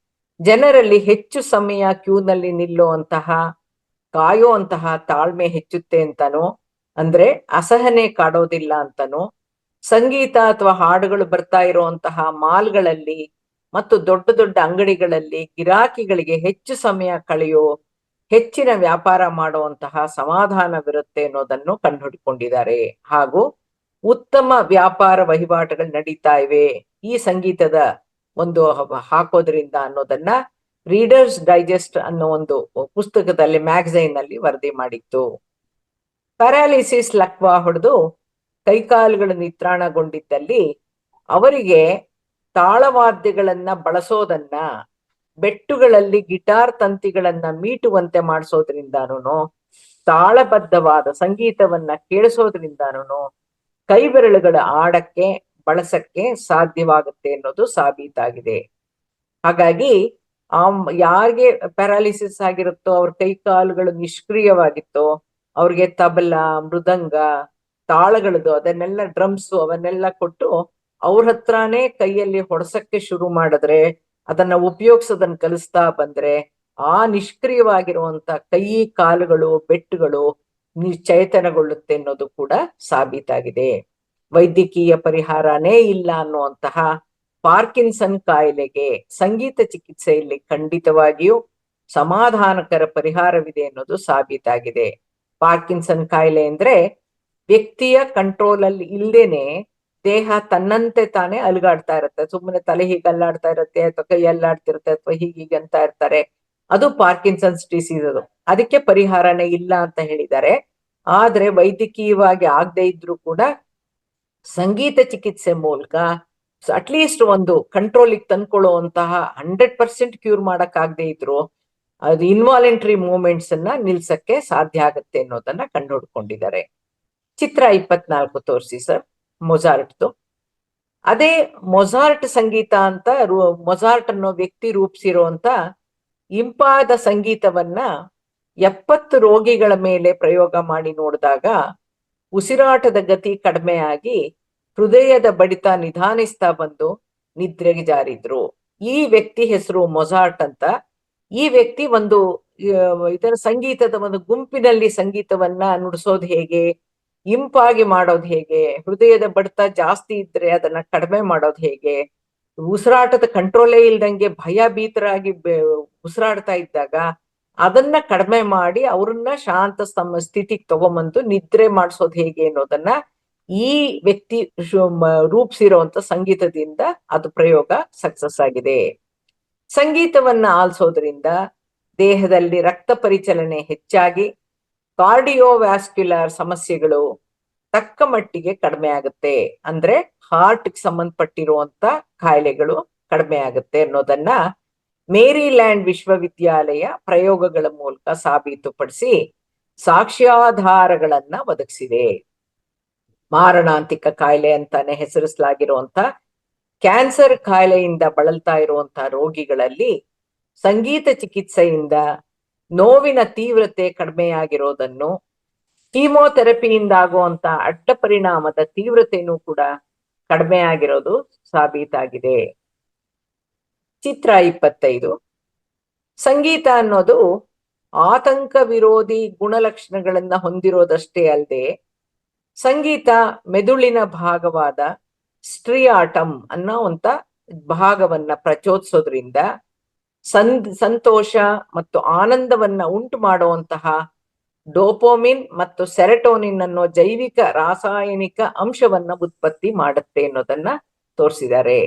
ಜನರಲ್ಲಿ ಹೆಚ್ಚು ಸಮಯ ಕ್ಯೂನಲ್ಲಿ ನಿಲ್ಲುವಂತಹ ಕಾಯುವಂತಹ ತಾಳ್ಮೆ ಹೆಚ್ಚುತ್ತೆ ಅಂತಾನು, ಅಂದ್ರೆ ಅಸಹನೆ ಕಾಡೋದಿಲ್ಲ ಅಂತಾನು, ಸಂಗೀತ ಅಥವಾ ಹಾಡುಗಳು ಬರ್ತಾ ಇರುವಂತಹ ಮಾಲ್ಗಳಲ್ಲಿ ಮತ್ತು ದೊಡ್ಡ ದೊಡ್ಡ ಅಂಗಡಿಗಳಲ್ಲಿ ಗಿರಾಕಿಗಳಿಗೆ ಹೆಚ್ಚು ಸಮಯ ಕಳೆಯೋ, ಹೆಚ್ಚಿನ ವ್ಯಾಪಾರ ಮಾಡುವಂತಹ ಸಮಾಧಾನವಿರುತ್ತೆ ಅನ್ನೋದನ್ನು ಕಂಡುಹಿಡ್ಕೊಂಡಿದ್ದಾರೆ. ಹಾಗೂ ಉತ್ತಮ ವ್ಯಾಪಾರ ವಹಿವಾಟುಗಳು ನಡೀತಾ ಇವೆ ಈ ಸಂಗೀತದ ಒಂದು ಹಾಕೋದ್ರಿಂದ ಅನ್ನೋದನ್ನ ರೀಡರ್ಸ್ ಡೈಜೆಸ್ಟ್ ಅನ್ನೋ ಒಂದು ಪುಸ್ತಕದಲ್ಲಿ ಮ್ಯಾಗಝೈನ್ ನಲ್ಲಿ ವರದಿ ಮಾಡಿತ್ತು. ಪ್ಯಾರಾಲಿಸಿಸ್ ಲಕ್ವಾ ಹೊಡೆದು ಕೈಕಾಲುಗಳು ನಿತ್ರಾಣಗೊಂಡಿದ್ದಲ್ಲಿ ಅವರಿಗೆ ತಾಳವಾದ್ಯಗಳನ್ನ ಬಳಸೋದನ್ನ, ಬೆಟ್ಟುಗಳಲ್ಲಿ ಗಿಟಾರ್ ತಂತಿಗಳನ್ನ ಮೀಟುವಂತೆ ಮಾಡಿಸೋದ್ರಿಂದಾನು, ತಾಳಬದ್ಧವಾದ ಸಂಗೀತವನ್ನ ಕೇಳಿಸೋದ್ರಿಂದಾನು ಕೈ ಬೆರಳುಗಳ ಆಡಕ್ಕೆ ಬಳಸಕ್ಕೆ ಸಾಧ್ಯವಾಗುತ್ತೆ ಅನ್ನೋದು ಸಾಬೀತಾಗಿದೆ. ಹಾಗಾಗಿ ಯಾರಿಗೆ ಪ್ಯಾರಾಲಿಸಿಸ್ ಆಗಿರುತ್ತೋ, ಅವ್ರ ಕೈ ಕಾಲುಗಳು ನಿಷ್ಕ್ರಿಯವಾಗಿತ್ತೋ, ಅವ್ರಿಗೆ ತಬಲ, ಮೃದಂಗ, ತಾಳಗಳದು ಅದನ್ನೆಲ್ಲ ಡ್ರಮ್ಸ್ ಅವನ್ನೆಲ್ಲ ಕೊಟ್ಟು ಅವ್ರ ಹತ್ರನೇ ಕೈಯಲ್ಲಿ ಹೊಡ್ಸಕ್ಕೆ ಶುರು ಮಾಡಿದ್ರೆ, ಅದನ್ನ ಉಪಯೋಗಿಸೋದನ್ನ ಕಲಿಸ್ತಾ ಬಂದ್ರೆ ಆ ನಿಷ್ಕ್ರಿಯವಾಗಿರುವಂತ ಕೈ ಕಾಲುಗಳು ಬೆಟ್ಟುಗಳು ಚೈತನ್ಯಗೊಳ್ಳುತ್ತೆ ಅನ್ನೋದು ಕೂಡ ಸಾಬೀತಾಗಿದೆ. ವೈದ್ಯಕೀಯ ಪರಿಹಾರನೇ ಇಲ್ಲ ಅನ್ನುವಂತಹ ಪಾರ್ಕಿನ್ಸನ್ ಕಾಯಿಲೆಗೆ ಸಂಗೀತ ಚಿಕಿತ್ಸೆಯಲ್ಲಿ ಖಂಡಿತವಾಗಿಯೂ ಸಮಾಧಾನಕರ ಪರಿಹಾರವಿದೆ ಅನ್ನೋದು ಸಾಬೀತಾಗಿದೆ. ಪಾರ್ಕಿನ್ಸನ್ ಕಾಯಿಲೆ ಅಂದ್ರೆ ವ್ಯಕ್ತಿಯ ಕಂಟ್ರೋಲ್ ಅಲ್ಲಿ ಇಲ್ದೇನೆ ದೇಹ ತನ್ನಂತೆ ತಾನೇ ಅಲುಗಾಡ್ತಾ ಇರುತ್ತೆ. ಸುಮ್ಮನೆ ತಲೆ ಹೀಗೆ ಅಲ್ಲಾಡ್ತಾ ಇರುತ್ತೆ ಅಥವಾ ಕೈ ಅಲ್ಲಾಡ್ತಿರುತ್ತೆ ಅಥವಾ ಹೀಗೆ ಅಂತ ಇರ್ತಾರೆ. ಅದು ಪಾರ್ಕಿನ್ಸನ್ಸ್ ಡಿಸೀಸ್. ಅದು ಅದಕ್ಕೆ ಪರಿಹಾರನೇ ಇಲ್ಲ ಅಂತ ಹೇಳಿದ್ದಾರೆ. ಆದ್ರೆ ವೈದ್ಯಕೀಯವಾಗಿ ಆಗದೆ ಇದ್ರು ಕೂಡ ಸಂಗೀತ ಚಿಕಿತ್ಸೆ ಮೂಲಕ ಅಟ್ಲೀಸ್ಟ್ ಒಂದು ಕಂಟ್ರೋಲಿಗೆ ತಂದ್ಕೊಳ್ಳುವಂತಹ 100% ಕ್ಯೂರ್ ಮಾಡಕ್ ಆಗದೆ ಇದ್ರು ಅದು ಇನ್ವಾಲೆಂಟ್ರಿ ಮೂವ್ಮೆಂಟ್ಸ್ ಅನ್ನ ನಿಲ್ಸಕ್ಕೆ ಸಾಧ್ಯ ಆಗತ್ತೆ ಅನ್ನೋದನ್ನ ಕಂಡುಹಿಡ್ಕೊಂಡಿದ್ದಾರೆ. ಚಿತ್ರ 24 ತೋರಿಸಿ ಸರ್, ಮೊಜಾರ್ಟ್ದು. ಅದೇ ಮೊಜಾರ್ಟ್ ಸಂಗೀತ ಅಂತ ಮೊಜಾರ್ಟ್ ಅನ್ನೋ ವ್ಯಕ್ತಿ ರೂಪಿಸಿರುವಂತ ಇಂಪಾದ ಸಂಗೀತವನ್ನ 70 ರೋಗಿಗಳ ಮೇಲೆ ಪ್ರಯೋಗ ಮಾಡಿ ನೋಡಿದಾಗ ಉಸಿರಾಟದ ಗತಿ ಕಡಿಮೆ ಆಗಿ ಹೃದಯದ ಬಡಿತ ನಿಧಾನಿಸ್ತಾ ಬಂದು ನಿದ್ರೆಗೆ ಜಾರಿದ್ರು. ಈ ವ್ಯಕ್ತಿ ಹೆಸರು ಮೊಜಾರ್ಟ್ ಅಂತ. ಈ ವ್ಯಕ್ತಿ ಒಂದು ಇದರ ಸಂಗೀತದ ಒಂದು ಗುಂಪಿನಲ್ಲಿ ಸಂಗೀತವನ್ನ ನುಡಿಸೋದು ಹೇಗೆ, ಇಂಪಾಗಿ ಮಾಡೋದು ಹೇಗೆ, ಹೃದಯದ ಬಡಿತ ಜಾಸ್ತಿ ಇದ್ರೆ ಅದನ್ನ ಕಡಿಮೆ ಮಾಡೋದು ಹೇಗೆ, ಉಸಿರಾಟದ ಕಂಟ್ರೋಲೇ ಇಲ್ದಂಗೆ ಭಯ ಭೀತರಾಗಿ ಉಸಿರಾಡ್ತಾ ಇದ್ದಾಗ ಅದನ್ನ ಕಡಿಮೆ ಮಾಡಿ ಅವ್ರನ್ನ ಶಾಂತ ಸ್ಥಿತಿಗೆ ತಗೊಂಬಂದು ನಿದ್ರೆ ಮಾಡಿಸೋದು ಹೇಗೆ ಅನ್ನೋದನ್ನ ಈ ವ್ಯಕ್ತಿ ರೂಪಿಸಿರುವಂತ ಸಂಗೀತದಿಂದ ಅದು ಪ್ರಯೋಗ ಸಕ್ಸಸ್ ಆಗಿದೆ. ಸಂಗೀತವನ್ನ ಆಲಿಸೋದ್ರಿಂದ ದೇಹದಲ್ಲಿ ರಕ್ತ ಪರಿಚಲನೆ ಹೆಚ್ಚಾಗಿ ಕಾರ್ಡಿಯೋವ್ಯಾಸ್ಕ್ಯುಲರ್ ಸಮಸ್ಯೆಗಳು ತಕ್ಕ ಮಟ್ಟಿಗೆ ಕಡಿಮೆ ಆಗುತ್ತೆ. ಅಂದ್ರೆ ಹಾರ್ಟ್ ಸಂಬಂಧಪಟ್ಟಿರುವಂತ ಕಾಯಿಲೆಗಳು ಕಡಿಮೆ ಆಗುತ್ತೆ ಅನ್ನೋದನ್ನ ಮೇರಿಲ್ಯಾಂಡ್ ವಿಶ್ವವಿದ್ಯಾಲಯ ಪ್ರಯೋಗಗಳ ಮೂಲಕ ಸಾಬೀತುಪಡಿಸಿ ಸಾಕ್ಷ್ಯಾಧಾರಗಳನ್ನ ಒದಗಿಸಿದೆ. ಮಾರಣಾಂತಿಕ ಕಾಯಿಲೆ ಅಂತಾನೆ ಹೆಸರಿಸಲಾಗಿರುವಂತ ಕ್ಯಾನ್ಸರ್ ಕಾಯಿಲೆಯಿಂದ ಬಳಲ್ತಾ ಇರುವಂತಹ ರೋಗಿಗಳಲ್ಲಿ ಸಂಗೀತ ಚಿಕಿತ್ಸೆಯಿಂದ ನೋವಿನ ತೀವ್ರತೆ ಕಡಿಮೆಯಾಗಿರೋದನ್ನು, ಕೀಮೋಥೆರಪಿಯಿಂದ ಆಗುವಂತ ಅಡ್ಡ ಪರಿಣಾಮದ ತೀವ್ರತೆಯೂ ಕೂಡ ಕಡಿಮೆ ಆಗಿರೋದು ಸಾಬೀತಾಗಿದೆ. ಚಿತ್ರ 25. ಸಂಗೀತ ಅನ್ನೋದು ಆತಂಕ ವಿರೋಧಿ ಗುಣಲಕ್ಷಣಗಳನ್ನ ಹೊಂದಿರೋದಷ್ಟೇ ಅಲ್ಲದೆ ಸಂಗೀತ ಮೆದುಳಿನ ಭಾಗವಾದ ಸ್ಟ್ರಿಯಾಟಮ್ ಅನ್ನೋಂತ ಭಾಗವನ್ನ ಪ್ರಚೋದಿಸೋದ್ರಿಂದ ಸಂತೋಷ ಮತ್ತು ಆನಂದವನ್ನ ಉಂಟು ಮಾಡುವಂತಹ ಡೋಪೋಮಿನ್ ಮತ್ತು ಸೆರೆಟೋನಿನ್ ಅನ್ನೋ ಜೈವಿಕ ರಾಸಾಯನಿಕ ಅಂಶವನ್ನ ಉತ್ಪತ್ತಿ ಮಾಡುತ್ತೆ ಅನ್ನೋದನ್ನ ತೋರಿಸಿದ್ದಾರೆ.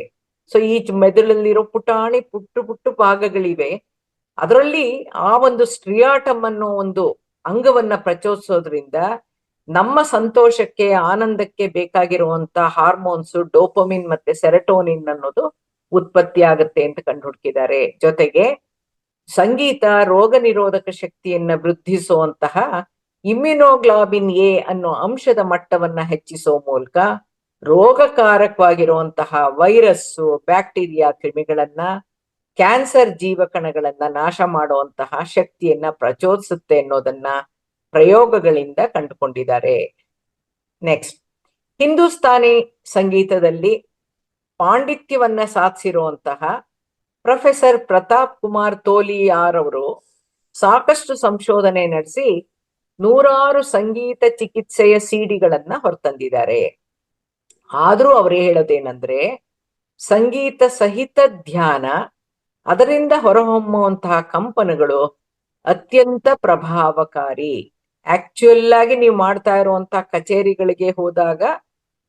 ಸೊ ಈ ಮೆದುಳಲ್ಲಿರೋ ಪುಟಾಣಿ ಪುಟ್ಟು ಭಾಗಗಳಿವೆ. ಅದರಲ್ಲಿ ಆ ಒಂದು ಸ್ಟ್ರಿಯಾಟಮ್ ಅನ್ನೋ ಒಂದು ಅಂಗವನ್ನ ಪ್ರಚೋದಿಸೋದ್ರಿಂದ ನಮ್ಮ ಸಂತೋಷಕ್ಕೆ ಆನಂದಕ್ಕೆ ಬೇಕಾಗಿರುವಂತ ಹಾರ್ಮೋನ್ಸ್ ಡೋಪಮಿನ್ ಮತ್ತೆ ಸೆರೆಟೋನಿನ್ ಅನ್ನೋದು ಉತ್ಪತ್ತಿ ಆಗುತ್ತೆ ಅಂತ ಕಂಡುಹುಡುಕಿದ್ದಾರೆ. ಜೊತೆಗೆ ಸಂಗೀತ ರೋಗ ನಿರೋಧಕ ಶಕ್ತಿಯನ್ನ ವೃದ್ಧಿಸುವಂತಹ ಇಮ್ಯುನೋಗ್ಲಾಬಿನ್ ಎ ಅನ್ನೋ ಅಂಶದ ಮಟ್ಟವನ್ನ ಹೆಚ್ಚಿಸುವ ಮೂಲಕ ರೋಗಕಾರಕವಾಗಿರುವಂತಹ ವೈರಸ್ಸು, ಬ್ಯಾಕ್ಟೀರಿಯಾ, ಕ್ರಿಮಿಗಳನ್ನ, ಕ್ಯಾನ್ಸರ್ ಜೀವಕಣಗಳನ್ನ ನಾಶ ಮಾಡುವಂತಹ ಶಕ್ತಿಯನ್ನ ಪ್ರಚೋದಿಸುತ್ತೆ ಅನ್ನೋದನ್ನ ಪ್ರಯೋಗಗಳಿಂದ ಕಂಡುಕೊಂಡಿದ್ದಾರೆ. ನೆಕ್ಸ್ಟ್, ಹಿಂದೂಸ್ತಾನಿ ಸಂಗೀತದಲ್ಲಿ ಪಾಂಡಿತ್ಯವನ್ನ ಸಾಧಿಸಿರುವಂತಹ ಪ್ರೊಫೆಸರ್ ಪ್ರತಾಪ್ ಕುಮಾರ್ ತೋಲಿಯಾರ್ ಅವರು ಸಾಕಷ್ಟು ಸಂಶೋಧನೆ ನಡೆಸಿ 100 ಸಂಗೀತ ಚಿಕಿತ್ಸೆಯ ಸಿಡಿಗಳನ್ನ ಹೊರತಂದಿದ್ದಾರೆ. ಆದ್ರೂ ಅವ್ರು ಹೇಳೋದೇನಂದ್ರೆ ಸಂಗೀತ ಸಹಿತ ಧ್ಯಾನ, ಅದರಿಂದ ಹೊರಹೊಮ್ಮುವಂತಹ ಕಂಪನಗಳು ಅತ್ಯಂತ ಪ್ರಭಾವಕಾರಿ. ಆಕ್ಚುಯಲ್ ಆಗಿ ನೀವು ಮಾಡ್ತಾ ಇರುವಂತಹ ಕಚೇರಿಗಳಿಗೆ ಹೋದಾಗ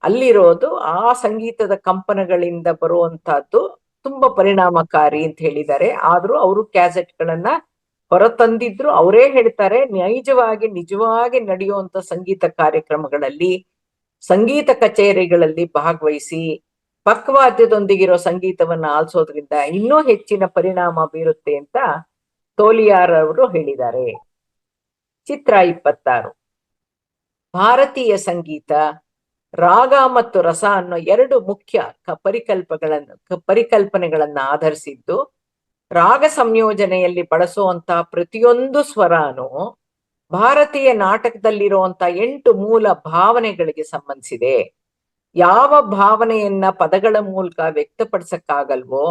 ಅಲ್ಲಿರೋದು ಆ ಸಂಗೀತದ ಕಂಪನಗಳಿಂದ ಬರುವಂತಹದ್ದು ತುಂಬಾ ಪರಿಣಾಮಕಾರಿ ಅಂತ ಹೇಳಿದ್ದಾರೆ. ಆದ್ರೂ ಅವರು ಕ್ಯಾಸೆಟ್ಗಳನ್ನ ಹೊರತಂದಿದ್ರು. ಅವರೇ ಹೇಳ್ತಾರೆ, ನಿಜವಾಗಿ ನಡೆಯುವಂತ ಸಂಗೀತ ಕಾರ್ಯಕ್ರಮಗಳಲ್ಲಿ, ಸಂಗೀತ ಕಚೇರಿಗಳಲ್ಲಿ ಭಾಗವಹಿಸಿ ಪಕ್ವಾದ್ಯದೊಂದಿಗಿರೋ ಸಂಗೀತವನ್ನ ಆಲಿಸೋದ್ರಿಂದ ಇನ್ನೂ ಹೆಚ್ಚಿನ ಪರಿಣಾಮ ಬೀರುತ್ತೆ ಅಂತ ತೋಲಿಯಾರ್ ಅವರು ಹೇಳಿದ್ದಾರೆ. ಚಿತ್ರ 26. ಭಾರತೀಯ ಸಂಗೀತ ರಾಗ ಮತ್ತು ರಸ ಅನ್ನೋ 2 ಮುಖ್ಯ ಪರಿಕಲ್ಪನೆಗಳನ್ನ ಆಧರಿಸಿದ್ದು, ರಾಗ ಸಂಯೋಜನೆಯಲ್ಲಿ ಬಳಸುವಂತಹ ಪ್ರತಿಯೊಂದು ಸ್ವರಾನು ಭಾರತೀಯ ನಾಟಕದಲ್ಲಿರುವಂತ 8 ಮೂಲ ಭಾವನೆಗಳಿಗೆ ಸಂಬಂಧಿಸಿದೆ. ಯಾವ ಭಾವನೆಯನ್ನ ಪದಗಳ ಮೂಲಕ ವ್ಯಕ್ತಪಡಿಸಕ್ಕಾಗಲ್ವೋ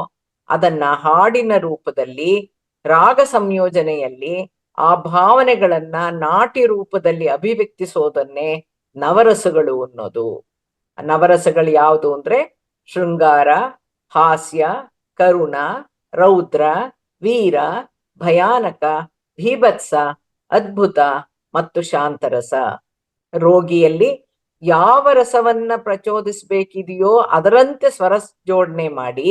ಅದನ್ನ ಹಾಡಿನ ರೂಪದಲ್ಲಿ, ರಾಗ ಸಂಯೋಜನೆಯಲ್ಲಿ ಆ ಭಾವನೆಗಳನ್ನ ನಾಟ್ಯ ರೂಪದಲ್ಲಿ ಅಭಿವ್ಯಕ್ತಿಸೋದನ್ನೇ ನವರಸಗಳು ಅನ್ನೋದು. ನವರಸಗಳು ಯಾವುದು ಅಂದ್ರೆ ಶೃಂಗಾರ, ಹಾಸ್ಯ, ಕರುಣ, ರೌದ್ರ, ವೀರ, ಭಯಾನಕ, ಭೀಭತ್ಸ, ಅದ್ಭುತ ಮತ್ತು ಶಾಂತರಸ. ರೋಗಿಯಲ್ಲಿ ಯಾವ ರಸವನ್ನ ಪ್ರಚೋದಿಸ್ಬೇಕಿದೆಯೋ ಅದರಂತೆ ಸ್ವರ ಜೋಡಣೆ ಮಾಡಿ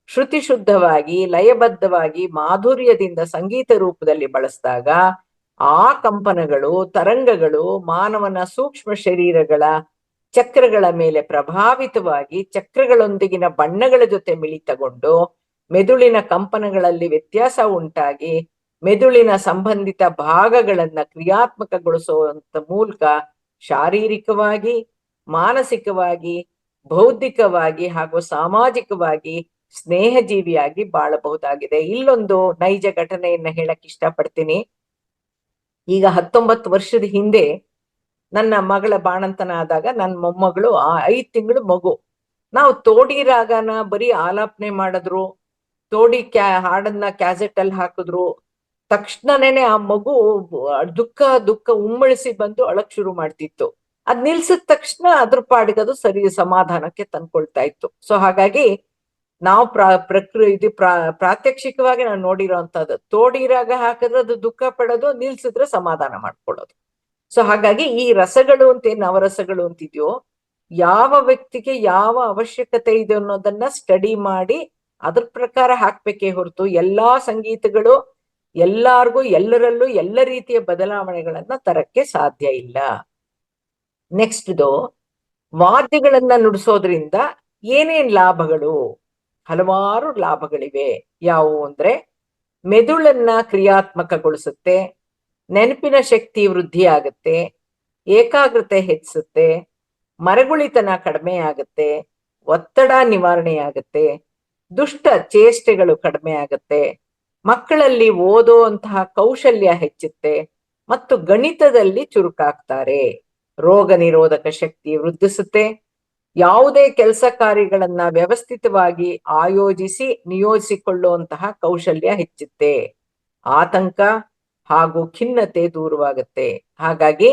ಶ್ರುತಿ ಶುದ್ಧವಾಗಿ, ಲಯಬದ್ಧವಾಗಿ, ಮಾಧುರ್ಯದಿಂದ ಸಂಗೀತ ರೂಪದಲ್ಲಿ ಬಳಸಿದಾಗ ಆ ಕಂಪನಗಳು, ತರಂಗಗಳು ಮಾನವನ ಸೂಕ್ಷ್ಮ ಶರೀರಗಳ ಚಕ್ರಗಳ ಮೇಲೆ ಪ್ರಭಾವಿತವಾಗಿ ಚಕ್ರಗಳೊಂದಿಗಿನ ಬಣ್ಣಗಳ ಜೊತೆ ಮಿಳಿತಗೊಂಡು ಮೆದುಳಿನ ಕಂಪನಗಳಲ್ಲಿ ವ್ಯತ್ಯಾಸ ಉಂಟಾಗಿ ಮೆದುಳಿನ ಸಂಬಂಧಿತ ಭಾಗಗಳನ್ನ ಕ್ರಿಯಾತ್ಮಕಗೊಳಿಸುವಂತ ಮೂಲಕ ಶಾರೀರಿಕವಾಗಿ, ಮಾನಸಿಕವಾಗಿ, ಬೌದ್ಧಿಕವಾಗಿ ಹಾಗೂ ಸಾಮಾಜಿಕವಾಗಿ ಸ್ನೇಹಜೀವಿಯಾಗಿ ಬಾಳಬಹುದಾಗಿದೆ. ಇಲ್ಲೊಂದು ನೈಜ ಘಟನೆಯನ್ನ ಹೇಳಕ್ ಇಷ್ಟಪಡ್ತೀನಿ. ಈಗ 19 ವರ್ಷದ ಹಿಂದೆ ನನ್ನ ಮಗಳ ಬಾಣಂತನ ಆದಾಗ ನನ್ನ ಮೊಮ್ಮಗಳು 5 ತಿಂಗಳು ಮಗು. ನಾವು ತೋಡಿ ರಾಗನ ಬರೀ ಆಲಾಪನೆ ಮಾಡಿದ್ರು, ತೋಡಿ ಹಾಡನ್ನ ಕ್ಯಾಸೆಟ್ ಅಲ್ಲಿ ಹಾಕಿದ್ರು, ತಕ್ಷಣನೇ ಆ ಮಗು ದುಃಖ ದುಃಖ ಉಮ್ಮಳಿಸಿ ಬಂದು ಅಳಕ್ ಶುರು ಮಾಡ್ತಿತ್ತು. ಅದ್ ನಿಲ್ಸಿದ ತಕ್ಷಣ ಅದ್ರ ಪಾಡಿಗೆ ಅದು ಸರಿ ಸಮಾಧಾನಕ್ಕೆ ತಂದ್ಕೊಳ್ತಾ ಇತ್ತು. ಸೊ ಹಾಗಾಗಿ ನಾವು ಪ್ರಾತ್ಯಕ್ಷಿಕವಾಗಿ ನಾವು ನೋಡಿರೋಂಥದ್ದು, ತೋಡಿರಾಗ ಹಾಕಿದ್ರೆ ಅದು ದುಃಖ ಪಡೋದು, ನಿಲ್ಸಿದ್ರೆ ಸಮಾಧಾನ ಮಾಡ್ಕೊಳ್ಳೋದು. ಸೊ ಹಾಗಾಗಿ ಈ ರಸಗಳು ಅಂತ ಏನ್ ನವರಸಗಳು ಅಂತಿದ್ಯೋ, ಯಾವ ವ್ಯಕ್ತಿಗೆ ಯಾವ ಅವಶ್ಯಕತೆ ಇದೆ ಅನ್ನೋದನ್ನ ಸ್ಟಡಿ ಮಾಡಿ ಅದ್ರ ಪ್ರಕಾರ ಹಾಕ್ಬೇಕೇ ಹೊರತು ಎಲ್ಲಾ ಸಂಗೀತಗಳು ಎಲ್ಲಾರ್ಗೂ ಎಲ್ಲರಲ್ಲೂ ಎಲ್ಲ ರೀತಿಯ ಬದಲಾವಣೆಗಳನ್ನ ತರಕ್ಕೆ ಸಾಧ್ಯ ಇಲ್ಲ. ನೆಕ್ಸ್ಟ್ದು, ವಾದ್ಯಗಳನ್ನ ನುಡಿಸೋದ್ರಿಂದ ಏನೇನ್ ಲಾಭಗಳು? ಹಲವಾರು ಲಾಭಗಳಿವೆ. ಯಾವುವು ಅಂದ್ರೆ, ಮೆದುಳನ್ನ ಕ್ರಿಯಾತ್ಮಕಗೊಳಿಸುತ್ತೆ, ನೆನಪಿನ ಶಕ್ತಿ ವೃದ್ಧಿ ಆಗುತ್ತೆ, ಏಕಾಗ್ರತೆ ಹೆಚ್ಚಿಸುತ್ತೆ, ಮರಗುಳಿತನ ಕಡಿಮೆ ಆಗುತ್ತೆ, ಒತ್ತಡ ನಿವಾರಣೆ ಆಗುತ್ತೆ, ದುಷ್ಟ ಚೇಷ್ಟೆಗಳು ಕಡಿಮೆ ಆಗುತ್ತೆ, ಮಕ್ಕಳಲ್ಲಿ ಓದುವಂತಹ ಕೌಶಲ್ಯ ಹೆಚ್ಚುತ್ತೆ ಮತ್ತು ಗಣಿತದಲ್ಲಿ ಚುರುಕಾಗ್ತಾರೆ, ರೋಗ ನಿರೋಧಕ ಶಕ್ತಿ ವೃದ್ಧಿಸುತ್ತೆ, ಯಾವುದೇ ಕೆಲಸ ಕಾರ್ಯಗಳನ್ನ ವ್ಯವಸ್ಥಿತವಾಗಿ ಆಯೋಜಿಸಿ ನಿಯೋಜಿಸಿಕೊಳ್ಳುವಂತಹ ಕೌಶಲ್ಯ ಹೆಚ್ಚುತ್ತೆ, ಆತಂಕ ಹಾಗೂ ಖಿನ್ನತೆ ದೂರವಾಗುತ್ತೆ. ಹಾಗಾಗಿ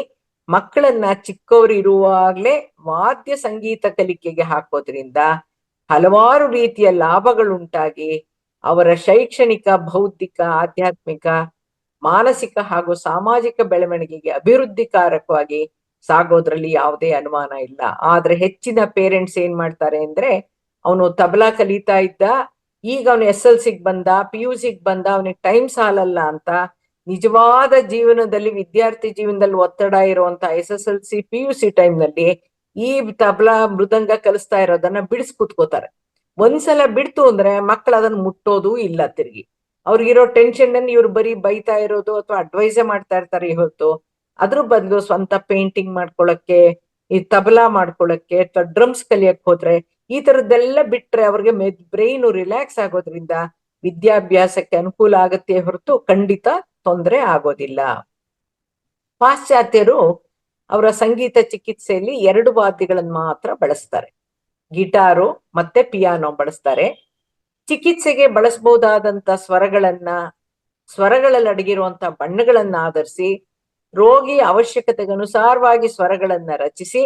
ಮಕ್ಕಳನ್ನ ಚಿಕ್ಕವರಿರುವಾಗ್ಲೇ ವಾದ್ಯ ಸಂಗೀತ ಕಲಿಕೆಗೆ ಹಾಕೋದ್ರಿಂದ ಹಲವಾರು ರೀತಿಯ ಲಾಭಗಳುಂಟಾಗಿ ಅವರ ಶೈಕ್ಷಣಿಕ, ಬೌದ್ಧಿಕ, ಆಧ್ಯಾತ್ಮಿಕ, ಮಾನಸಿಕ ಹಾಗೂ ಸಾಮಾಜಿಕ ಬೆಳವಣಿಗೆಗೆ ಅಭಿವೃದ್ಧಿಕಾರಕವಾಗಿ ಸಾಗೋದ್ರಲ್ಲಿ ಯಾವುದೇ ಅನುಮಾನ ಇಲ್ಲ. ಆದ್ರೆ ಹೆಚ್ಚಿನ ಪೇರೆಂಟ್ಸ್ ಏನ್ ಮಾಡ್ತಾರೆ ಅಂದ್ರೆ, ಅವನು ತಬಲಾ ಕಲಿತಾ ಇದ್ದ, ಈಗ ಅವನು SLC ಬಂದ, PUC ಬಂದ, ಅವನಿಗೆ ಟೈಮ್ ಸಾಲಲ್ಲ ಅಂತ ನಿಜವಾದ ಜೀವನದಲ್ಲಿ, ವಿದ್ಯಾರ್ಥಿ ಜೀವನದಲ್ಲಿ ಒತ್ತಡ ಇರುವಂತ SSLC PUC ಟೈಮ್ ನಲ್ಲಿ ಈ ತಬಲಾ ಮೃದಂಗ ಕಲಿಸ್ತಾ ಇರೋದನ್ನ ಬಿಡಿಸ್ ಕೂತ್ಕೋತಾರೆ. ಒಂದ್ಸಲ ಬಿಡ್ತು ಅಂದ್ರೆ ಮಕ್ಕಳು ಅದನ್ನ ಮುಟ್ಟೋದು ಇಲ್ಲ ತಿರ್ಗಿ. ಅವ್ರಿಗಿರೋ ಟೆನ್ಷನ್ ಅನ್ನು ಇವ್ರು ಬರೀ ಬೈತಾ ಇರೋದು ಅಥವಾ ಅಡ್ವೈಸೇ ಮಾಡ್ತಾ ಇರ್ತಾರೆ ಹೊರತು ಅದ್ರ ಬದಲು ಸ್ವಂತ ಪೇಂಟಿಂಗ್ ಮಾಡ್ಕೊಳಕ್ಕೆ, ಈ ತಬಲಾ ಮಾಡ್ಕೊಳಕ್ಕೆ ಅಥವಾ ಡ್ರಮ್ಸ್ ಕಲಿಯಕ್ ಹೋದ್ರೆ ಈ ತರದ್ದೆಲ್ಲ ಬಿಟ್ರೆ ಅವ್ರಿಗೆ ಬ್ರೈನ್ ರಿಲ್ಯಾಕ್ಸ್ ಆಗೋದ್ರಿಂದ ವಿದ್ಯಾಭ್ಯಾಸಕ್ಕೆ ಅನುಕೂಲ ಆಗತ್ತೆ ಹೊರತು ಖಂಡಿತ ತೊಂದರೆ ಆಗೋದಿಲ್ಲ. ಪಾಶ್ಚಾತ್ಯರು ಅವರ ಸಂಗೀತ ಚಿಕಿತ್ಸೆಯಲ್ಲಿ 2 ವಾದ್ಯಗಳನ್ನು ಮಾತ್ರ ಬಳಸ್ತಾರೆ, ಗಿಟಾರು ಮತ್ತೆ ಪಿಯಾನೋ ಬಳಸ್ತಾರೆ. ಚಿಕಿತ್ಸೆಗೆ ಬಳಸಬಹುದಾದಂತ ಸ್ವರಗಳಲ್ಲಿ ಅಡಗಿರುವಂತ ಬಣ್ಣಗಳನ್ನ ಆಧರಿಸಿ ರೋಗಿಯ ಅವಶ್ಯಕತೆಗೆ ಅನುಸಾರವಾಗಿ ಸ್ವರಗಳನ್ನ ರಚಿಸಿ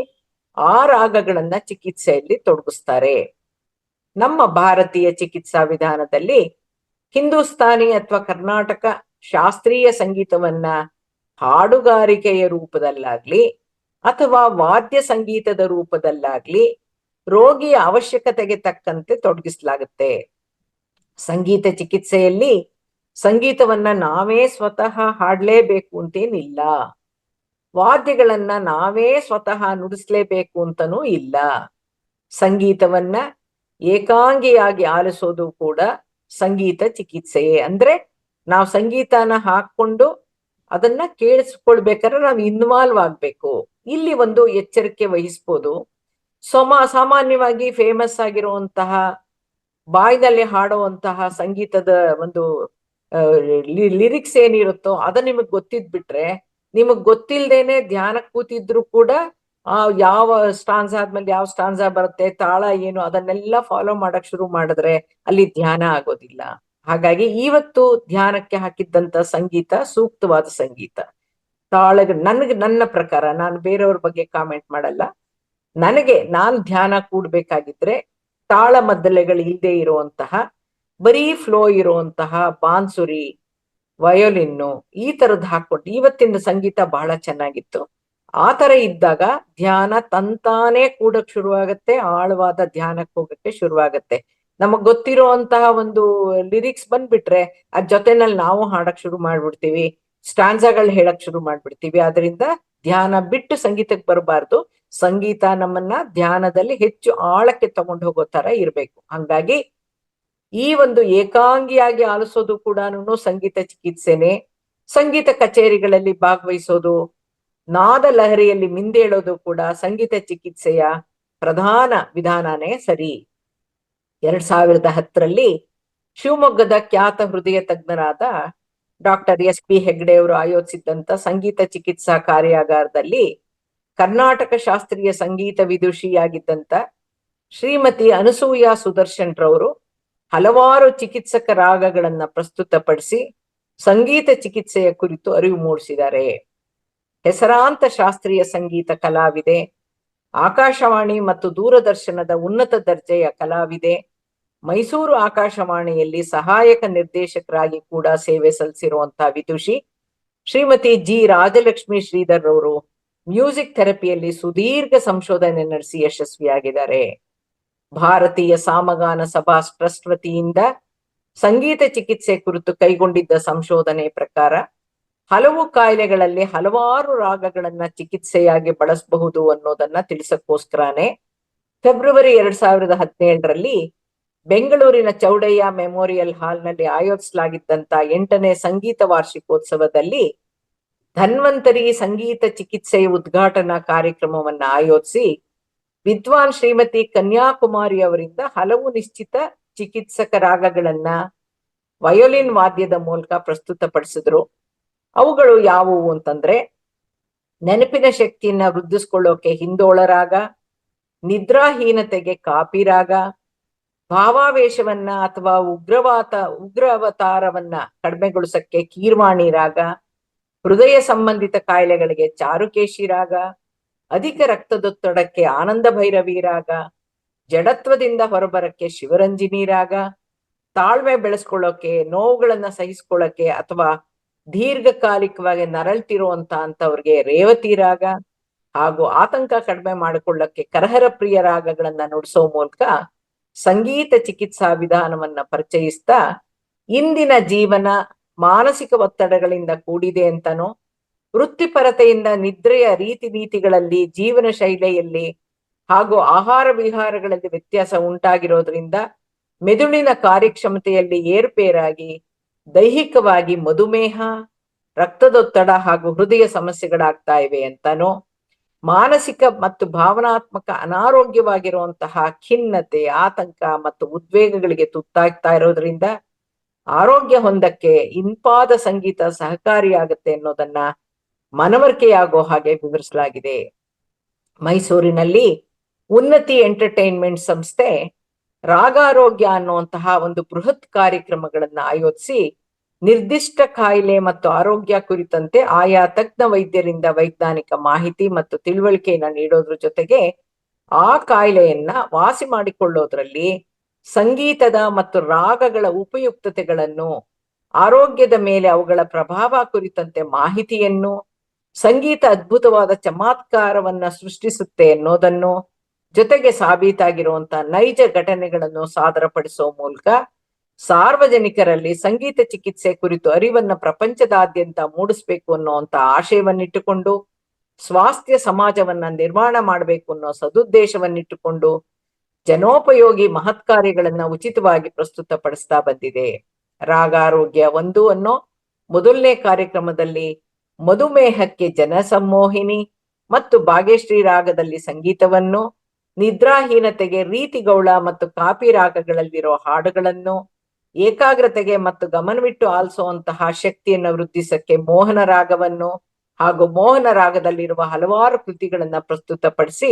ಆ ರಾಗಗಳನ್ನ ಚಿಕಿತ್ಸೆಯಲ್ಲಿ ತೊಡಗಿಸ್ತಾರೆ. ನಮ್ಮ ಭಾರತೀಯ ಚಿಕಿತ್ಸಾ ವಿಧಾನದಲ್ಲಿ ಹಿಂದೂಸ್ತಾನಿ ಅಥವಾ ಕರ್ನಾಟಕ ಶಾಸ್ತ್ರೀಯ ಸಂಗೀತವನ್ನ ಹಾಡುಗಾರಿಕೆಯ ರೂಪದಲ್ಲಾಗ್ಲಿ ಅಥವಾ ವಾದ್ಯ ಸಂಗೀತದ ರೂಪದಲ್ಲಾಗ್ಲಿ ರೋಗಿಯ ಅವಶ್ಯಕತೆಗೆ ತಕ್ಕಂತೆ ತೊಡಗಿಸಲಾಗುತ್ತೆ. ಸಂಗೀತ ಚಿಕಿತ್ಸೆಯಲ್ಲಿ ಸಂಗೀತವನ್ನ ನಾವೇ ಸ್ವತಃ ಹಾಡ್ಲೇಬೇಕು ಅಂತೇನಿಲ್ಲ, ವಾದ್ಯಗಳನ್ನ ನಾವೇ ಸ್ವತಃ ನುಡಿಸ್ಲೇಬೇಕು ಅಂತನೂ ಇಲ್ಲ. ಸಂಗೀತವನ್ನ ಏಕಾಂಗಿಯಾಗಿ ಆಲಿಸೋದು ಕೂಡ ಸಂಗೀತ ಚಿಕಿತ್ಸೆಯೇ. ಅಂದ್ರೆ ನಾವು ಸಂಗೀತನ ಹಾಕೊಂಡು ಅದನ್ನ ಕೇಳಿಸ್ಕೊಳ್ಬೇಕಾದ್ರೆ ನಾವು ಇನ್ವಾಲ್ವ್ ಆಗ್ಬೇಕು. ಇಲ್ಲಿ ಒಂದು ಎಚ್ಚರಿಕೆ ವಹಿಸ್ಬೋದು. ಸಾಮಾನ್ಯವಾಗಿ ಫೇಮಸ್ ಆಗಿರುವಂತಹ ಬಾಯ್ನಲ್ಲಿ ಹಾಡುವಂತಹ ಸಂಗೀತದ ಒಂದು ಲಿರಿಕ್ಸ್ ಏನಿರುತ್ತೋ ಅದ ನಿಮಗ್ ಗೊತ್ತಿದ್ಬಿಟ್ರೆ, ನಿಮಗ್ ಗೊತ್ತಿಲ್ದೇನೆ ಧ್ಯಾನ ಕೂತಿದ್ರು ಕೂಡ ಯಾವ ಸ್ಟಾನ್ಸ್ ಆದ್ಮೇಲೆ ಯಾವ ಸ್ಟಾನ್ಸ ಬರುತ್ತೆ, ತಾಳ ಏನು, ಅದನ್ನೆಲ್ಲ ಫಾಲೋ ಮಾಡಕ್ ಶುರು ಮಾಡಿದ್ರೆ ಅಲ್ಲಿ ಧ್ಯಾನ ಆಗೋದಿಲ್ಲ. ಹಾಗಾಗಿ ಇವತ್ತು ಧ್ಯಾನಕ್ಕೆ ಹಾಕಿದ್ದಂತ ಸಂಗೀತ ಸೂಕ್ತವಾದ ಸಂಗೀತ. ನನ್ನ ಪ್ರಕಾರ, ನಾನು ಬೇರೆಯವ್ರ ಬಗ್ಗೆ ಕಾಮೆಂಟ್ ಮಾಡಲ್ಲ, ನಾನು ಧ್ಯಾನ ಕೂಡ್ಬೇಕಾಗಿದ್ರೆ ತಾಳ ಮದ್ದಲೆಗಳು ಇಲ್ಲದೆ ಇರುವಂತಹ, ಬರೀ ಫ್ಲೋ ಇರುವಂತಹ ಬಾನ್ಸುರಿ, ವಯೋಲಿನ್ನು ಈ ತರದ್ ಹಾಕೊಂಡು, ಇವತ್ತಿನ ಸಂಗೀತ ಬಹಳ ಚೆನ್ನಾಗಿತ್ತು. ಆ ತರ ಇದ್ದಾಗ ಧ್ಯಾನ ತಂತಾನೇ ಕೂಡಕ್ ಶುರುವಾಗತ್ತೆ, ಆಳವಾದ ಧ್ಯಾನಕ್ಕೆ ಹೋಗಕ್ಕೆ ಶುರುವಾಗತ್ತೆ. ನಮಗ್ ಗೊತ್ತಿರುವಂತಹ ಒಂದು ಲಿರಿಕ್ಸ್ ಬಂದ್ಬಿಟ್ರೆ ಅದ್ ಜೊತೆನಲ್ಲಿ ನಾವು ಹಾಡಕ್ ಶುರು ಮಾಡ್ಬಿಡ್ತೀವಿ, ಸ್ಟಾನ್ಸಾಗಳು ಹೇಳಕ್ ಶುರು ಮಾಡ್ಬಿಡ್ತೀವಿ. ಅದರಿಂದ ಧ್ಯಾನ ಬಿಟ್ಟು ಸಂಗೀತಕ್ಕೆ ಬರಬಾರ್ದು. ಸಂಗೀತ ನಮ್ಮನ್ನ ಧ್ಯಾನದಲ್ಲಿ ಹೆಚ್ಚು ಆಳಕ್ಕೆ ತಗೊಂಡು ಹೋಗೋ ತರ ಇರ್ಬೇಕು. ಹಂಗಾಗಿ ಈ ಒಂದು ಏಕಾಂಗಿಯಾಗಿ ಆಲಿಸೋದು ಕೂಡ ಸಂಗೀತ ಚಿಕಿತ್ಸೆನೆ. ಸಂಗೀತ ಕಚೇರಿಗಳಲ್ಲಿ ಭಾಗವಹಿಸೋದು, ನಾದ ಲಹರಿಯಲ್ಲಿ ಮಿಂದೇಳೋದು ಕೂಡ ಸಂಗೀತ ಚಿಕಿತ್ಸೆಯ ಪ್ರಧಾನ ವಿಧಾನನೇ ಸರಿ. 2010ರಲ್ಲಿ ಶಿವಮೊಗ್ಗದ ಖ್ಯಾತ ಹೃದಯ ತಜ್ಞರಾದ ಡಾಕ್ಟರ್ SP ಹೆಗ್ಡೆ ಅವರು ಆಯೋಜಿಸಿದ್ದಂತ ಸಂಗೀತ ಚಿಕಿತ್ಸಾ ಕಾರ್ಯಾಗಾರದಲ್ಲಿ ಕರ್ನಾಟಕ ಶಾಸ್ತ್ರೀಯ ಸಂಗೀತ ವಿದುಷಿಯಾಗಿದ್ದಂತ ಶ್ರೀಮತಿ ಅನಸೂಯ ಸುದರ್ಶನ್ ರವರು ಹಲವಾರು ಚಿಕಿತ್ಸಕ ರಾಗಗಳನ್ನ ಪ್ರಸ್ತುತಪಡಿಸಿ ಸಂಗೀತ ಚಿಕಿತ್ಸೆಯ ಕುರಿತು ಅರಿವು ಮೂಡಿಸಿದ್ದಾರೆ. ಹೆಸರಾಂತ ಶಾಸ್ತ್ರೀಯ ಸಂಗೀತ ಕಲಾವಿದೆ, ಆಕಾಶವಾಣಿ ಮತ್ತು ದೂರದರ್ಶನದ ಉನ್ನತ ದರ್ಜೆಯ ಕಲಾವಿದೆ, ಮೈಸೂರು ಆಕಾಶವಾಣಿಯಲ್ಲಿ ಸಹಾಯಕ ನಿರ್ದೇಶಕರಾಗಿ ಕೂಡ ಸೇವೆ ಸಲ್ಲಿಸಿರುವಂತಹ ವಿದುಷಿ ಶ್ರೀಮತಿ ಜಿ ರಾಜಲಕ್ಷ್ಮಿ ಶ್ರೀಧರ್ ಅವರು ಮ್ಯೂಸಿಕ್ ಥೆರಪಿಯಲ್ಲಿ ಸುದೀರ್ಘ ಸಂಶೋಧನೆ ನಡೆಸಿ ಯಶಸ್ವಿಯಾಗಿದ್ದಾರೆ. ಭಾರತೀಯ ಸಾಮಗಾನ ಸಭಾ ಟ್ರಸ್ಟ್ ವತಿಯಿಂದ ಸಂಗೀತ ಚಿಕಿತ್ಸೆ ಕುರಿತು ಕೈಗೊಂಡಿದ್ದ ಸಂಶೋಧನೆ ಪ್ರಕಾರ ಹಲವು ಕಾಯಿಲೆಗಳಲ್ಲಿ ಹಲವಾರು ರಾಗಗಳನ್ನ ಚಿಕಿತ್ಸೆಯಾಗಿ ಬಳಸಬಹುದು ಅನ್ನೋದನ್ನ ತಿಳಿಸಕ್ಕೋಸ್ಕರನೇ ಫೆಬ್ರವರಿ 2017ರಲ್ಲಿ ಬೆಂಗಳೂರಿನ ಚೌಡಯ್ಯ ಮೆಮೋರಿಯಲ್ ಹಾಲ್ನಲ್ಲಿ ಆಯೋಜಿಸಲಾಗಿದ್ದಂತ 8ನೇ ಸಂಗೀತ ವಾರ್ಷಿಕೋತ್ಸವದಲ್ಲಿ ಧನ್ವಂತರಿ ಸಂಗೀತ ಚಿಕಿತ್ಸೆಯ ಉದ್ಘಾಟನಾ ಕಾರ್ಯಕ್ರಮವನ್ನ ಆಯೋಜಿಸಿ ವಿದ್ವಾನ್ ಶ್ರೀಮತಿ ಕನ್ಯಾಕುಮಾರಿ ಅವರಿಂದ ಹಲವು ನಿಶ್ಚಿತ ಚಿಕಿತ್ಸಕ ರಾಗಗಳನ್ನ ವಯೋಲಿನ್ ವಾದ್ಯದ ಮೂಲಕ ಪ್ರಸ್ತುತಪಡಿಸಿದ್ರು. ಅವುಗಳು ಯಾವುವು ಅಂತಂದ್ರೆ, ನೆನಪಿನ ಶಕ್ತಿಯನ್ನ ವೃದ್ಧಿಸ್ಕೊಳ್ಳೋಕೆ ಹಿಂದೋಳ ರಾಗ, ನಿದ್ರಾಹೀನತೆಗೆ ಕಾಪಿ ರಾಗ, ಭಾವಾವೇಶವನ್ನ ಅಥವಾ ಉಗ್ರವತಾರವನ್ನ ಕಡಿಮೆಗೊಳಿಸಕ್ಕೆ ಕೀರ್ವಾಣಿ ರಾಗ, ಹೃದಯ ಸಂಬಂಧಿತ ಕಾಯಿಲೆಗಳಿಗೆ ಚಾರುಕೇಶಿ ರಾಗ, ಅಧಿಕ ರಕ್ತದೊತ್ತಡಕ್ಕೆ ಆನಂದ ಭೈರವಿ ರಾಗ, ಜಡತ್ವದಿಂದ ಹೊರಬರಕ್ಕೆ ಶಿವರಂಜಿನಿ ರಾಗ, ತಾಳ್ಮೆ ಬೆಳೆಸ್ಕೊಳ್ಳೋಕೆ, ನೋವುಗಳನ್ನ ಸಹಿಸ್ಕೊಳ್ಳೋಕೆ ಅಥವಾ ದೀರ್ಘಕಾಲಿಕವಾಗಿ ಅಂತವ್ರಿಗೆ ರೇವತಿ ರಾಗ, ಹಾಗೂ ಆತಂಕ ಕಡಿಮೆ ಮಾಡಿಕೊಳ್ಳಕ್ಕೆ ಕರಹರ ಪ್ರಿಯ ರಾಗಗಳನ್ನ ನುಡಿಸೋ ಮೂಲಕ ಸಂಗೀತ ಚಿಕಿತ್ಸಾ ವಿಧಾನವನ್ನ ಪರಿಚಯಿಸ್ತಾ ಇಂದಿನ ಜೀವನ ಮಾನಸಿಕ ಒತ್ತಡಗಳಿಂದ ಕೂಡಿದೆ ಅಂತನೋ, ವೃತ್ತಿಪರತೆಯಿಂದ ನಿದ್ರೆಯ ರೀತಿ ನೀತಿಗಳಲ್ಲಿ, ಜೀವನ ಶೈಲಿಯಲ್ಲಿ ಹಾಗೂ ಆಹಾರ ವಿಹಾರಗಳಲ್ಲಿ ವ್ಯತ್ಯಾಸ ಉಂಟಾಗಿರೋದ್ರಿಂದ ಮೆದುಳಿನ ಕಾರ್ಯಕ್ಷಮತೆಯಲ್ಲಿ ಏರುಪೇರಾಗಿ ದೈಹಿಕವಾಗಿ ಮಧುಮೇಹ, ರಕ್ತದೊತ್ತಡ ಹಾಗೂ ಹೃದಯ ಸಮಸ್ಯೆಗಳಾಗ್ತಾ ಇವೆ ಅಂತನೋ, ಮಾನಸಿಕ ಮತ್ತು ಭಾವನಾತ್ಮಕ ಅನಾರೋಗ್ಯವಾಗಿರುವಂತಹ ಖಿನ್ನತೆ, ಆತಂಕ ಮತ್ತು ಉದ್ವೇಗಗಳಿಗೆ ತುತ್ತಾಗ್ತಾ ಇರೋದ್ರಿಂದ ಆರೋಗ್ಯ ಹೊಂದಕ್ಕೆ ಇಂಪಾದ ಸಂಗೀತ ಸಹಕಾರಿಯಾಗುತ್ತೆ ಅನ್ನೋದನ್ನ ಮನವರಿಕೆಯಾಗೋ ಹಾಗೆ ವಿವರಿಸಲಾಗಿದೆ. ಮೈಸೂರಿನಲ್ಲಿ ಉನ್ನತಿ ಎಂಟರ್ಟೈನ್ಮೆಂಟ್ ಸಂಸ್ಥೆ ರಾಗಾರೋಗ್ಯ ಅನ್ನುವಂತಹ ಒಂದು ಬೃಹತ್ ಕಾರ್ಯಕ್ರಮಗಳನ್ನ ಆಯೋಜಿಸಿ ನಿರ್ದಿಷ್ಟ ಕಾಯಿಲೆ ಮತ್ತು ಆರೋಗ್ಯ ಕುರಿತಂತೆ ಆಯಾ ತಜ್ಞ ವೈದ್ಯರಿಂದ ವೈಜ್ಞಾನಿಕ ಮಾಹಿತಿ ಮತ್ತು ತಿಳುವಳಿಕೆಯನ್ನ ನೀಡೋದ್ರ ಜೊತೆಗೆ ಆ ಕಾಯಿಲೆಯನ್ನ ವಾಸಿ ಮಾಡಿಕೊಳ್ಳೋದ್ರಲ್ಲಿ ಸಂಗೀತದ ಮತ್ತು ರಾಗಗಳ ಉಪಯುಕ್ತತೆಗಳನ್ನು, ಆರೋಗ್ಯದ ಮೇಲೆ ಅವುಗಳ ಪ್ರಭಾವ ಕುರಿತಂತೆ ಮಾಹಿತಿಯನ್ನು, ಸಂಗೀತ ಅದ್ಭುತವಾದ ಚಮತ್ಕಾರವನ್ನ ಸೃಷ್ಟಿಸುತ್ತೆ ಅನ್ನೋದನ್ನು, ಜೊತೆಗೆ ಸಾಬೀತಾಗಿರುವಂತಹ ನೈಜ ಘಟನೆಗಳನ್ನು ಸಾದರಪಡಿಸೋ ಮೂಲಕ ಸಾರ್ವಜನಿಕರಲ್ಲಿ ಸಂಗೀತ ಚಿಕಿತ್ಸೆ ಕುರಿತು ಅರಿವನ್ನ ಪ್ರಪಂಚದಾದ್ಯಂತ ಮೂಡಿಸ್ಬೇಕು ಅನ್ನುವಂತ ಆಶಯವನ್ನಿಟ್ಟುಕೊಂಡು ಸ್ವಾಸ್ಥ್ಯ ಸಮಾಜವನ್ನ ನಿರ್ಮಾಣ ಮಾಡಬೇಕು ಅನ್ನೋ ಸದುದ್ದೇಶವನ್ನಿಟ್ಟುಕೊಂಡು ಜನೋಪಯೋಗಿ ಮಹತ್ ಕಾರ್ಯಗಳನ್ನ ಉಚಿತವಾಗಿ ಪ್ರಸ್ತುತಪಡಿಸ್ತಾ ಬಂದಿದೆ. ರಾಗಾರೋಗ್ಯ 1 ಅನ್ನೋ ಮೊದಲನೇ ಕಾರ್ಯಕ್ರಮದಲ್ಲಿ ಮಧುಮೇಹಕ್ಕೆ ಜನಸಮ್ಮೋಹಿನಿ ಮತ್ತು ಭಾಗ್ಯಶ್ರೀ ರಾಗದಲ್ಲಿ ಸಂಗೀತವನ್ನು, ನಿದ್ರಾಹೀನತೆಗೆ ರೀತಿಗೌಳ ಮತ್ತು ಕಾಪಿ ರಾಗಗಳಲ್ಲಿರೋ ಹಾಡುಗಳನ್ನು, ಏಕಾಗ್ರತೆಗೆ ಮತ್ತು ಗಮನವಿಟ್ಟು ಆಲಿಸುವಂತಹ ಶಕ್ತಿಯನ್ನು ವೃದ್ಧಿಸಕ್ಕೆ ಮೋಹನ ರಾಗವನ್ನು ಹಾಗೂ ಮೋಹನ ರಾಗದಲ್ಲಿರುವ ಹಲವಾರು ಕೃತಿಗಳನ್ನ ಪ್ರಸ್ತುತಪಡಿಸಿ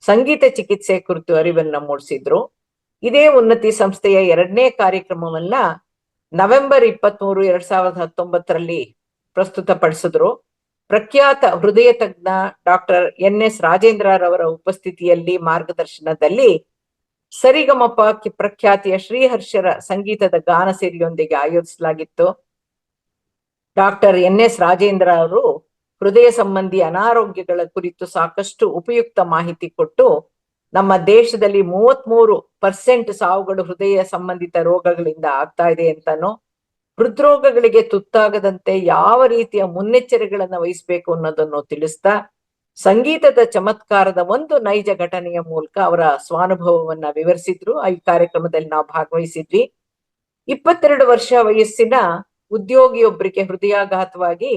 ಸಂಗೀತ ಚಿಕಿತ್ಸೆ ಕುರಿತು ಅರಿವನ್ನ ಮೂಡಿಸಿದ್ರು. ಇದೇ ಉನ್ನತಿ ಸಂಸ್ಥೆಯ 2ನೇ ಕಾರ್ಯಕ್ರಮವನ್ನ ನವೆಂಬರ್ 23, 2019ರಲ್ಲಿ ಪ್ರಸ್ತುತಪಡಿಸಿದ್ರು. ಪ್ರಖ್ಯಾತ ಹೃದಯ ತಜ್ಞ ಡಾಕ್ಟರ್ NS ರಾಜೇಂದ್ರರವರ ಉಪಸ್ಥಿತಿಯಲ್ಲಿ ಮಾರ್ಗದರ್ಶನದಲ್ಲಿ ಸರಿಗಮಪ ಪ್ರಖ್ಯಾತಿಯ ಶ್ರೀಹರ್ಷರ ಸಂಗೀತದ ಗಾನ ಸೇರಿಯೊಂದಿಗೆ ಆಯೋಜಿಸಲಾಗಿತ್ತು. ಡಾಕ್ಟರ್ NS ರಾಜೇಂದ್ರ ಅವರು ಹೃದಯ ಸಂಬಂಧಿ ಅನಾರೋಗ್ಯಗಳ ಕುರಿತು ಸಾಕಷ್ಟು ಉಪಯುಕ್ತ ಮಾಹಿತಿ ಕೊಟ್ಟು ನಮ್ಮ ದೇಶದಲ್ಲಿ 33% ಸಾವುಗಳು ಹೃದಯ ಸಂಬಂಧಿತ ರೋಗಗಳಿಂದ ಆಗ್ತಾ ಇದೆ ಅಂತಾನೋ, ಹೃದ್ರೋಗಗಳಿಗೆ ತುತ್ತಾಗದಂತೆ ಯಾವ ರೀತಿಯ ಮುನ್ನೆಚ್ಚರಿಕೆಗಳನ್ನ ವಹಿಸಬೇಕು ಅನ್ನೋದನ್ನು ತಿಳಿಸ್ತಾ ಸಂಗೀತದ ಚಮತ್ಕಾರದ ಒಂದು ನೈಜ ಘಟನೆಯ ಮೂಲಕ ಅವರ ಸ್ವಾನುಭವವನ್ನ ವಿವರಿಸಿದ್ರು. ಈ ಕಾರ್ಯಕ್ರಮದಲ್ಲಿ ನಾವು ಭಾಗವಹಿಸಿದ್ವಿ. 22 ವರ್ಷ ವಯಸ್ಸಿನ ಉದ್ಯೋಗಿಯೊಬ್ಬರಿಗೆ ಹೃದಯಾಘಾತವಾಗಿ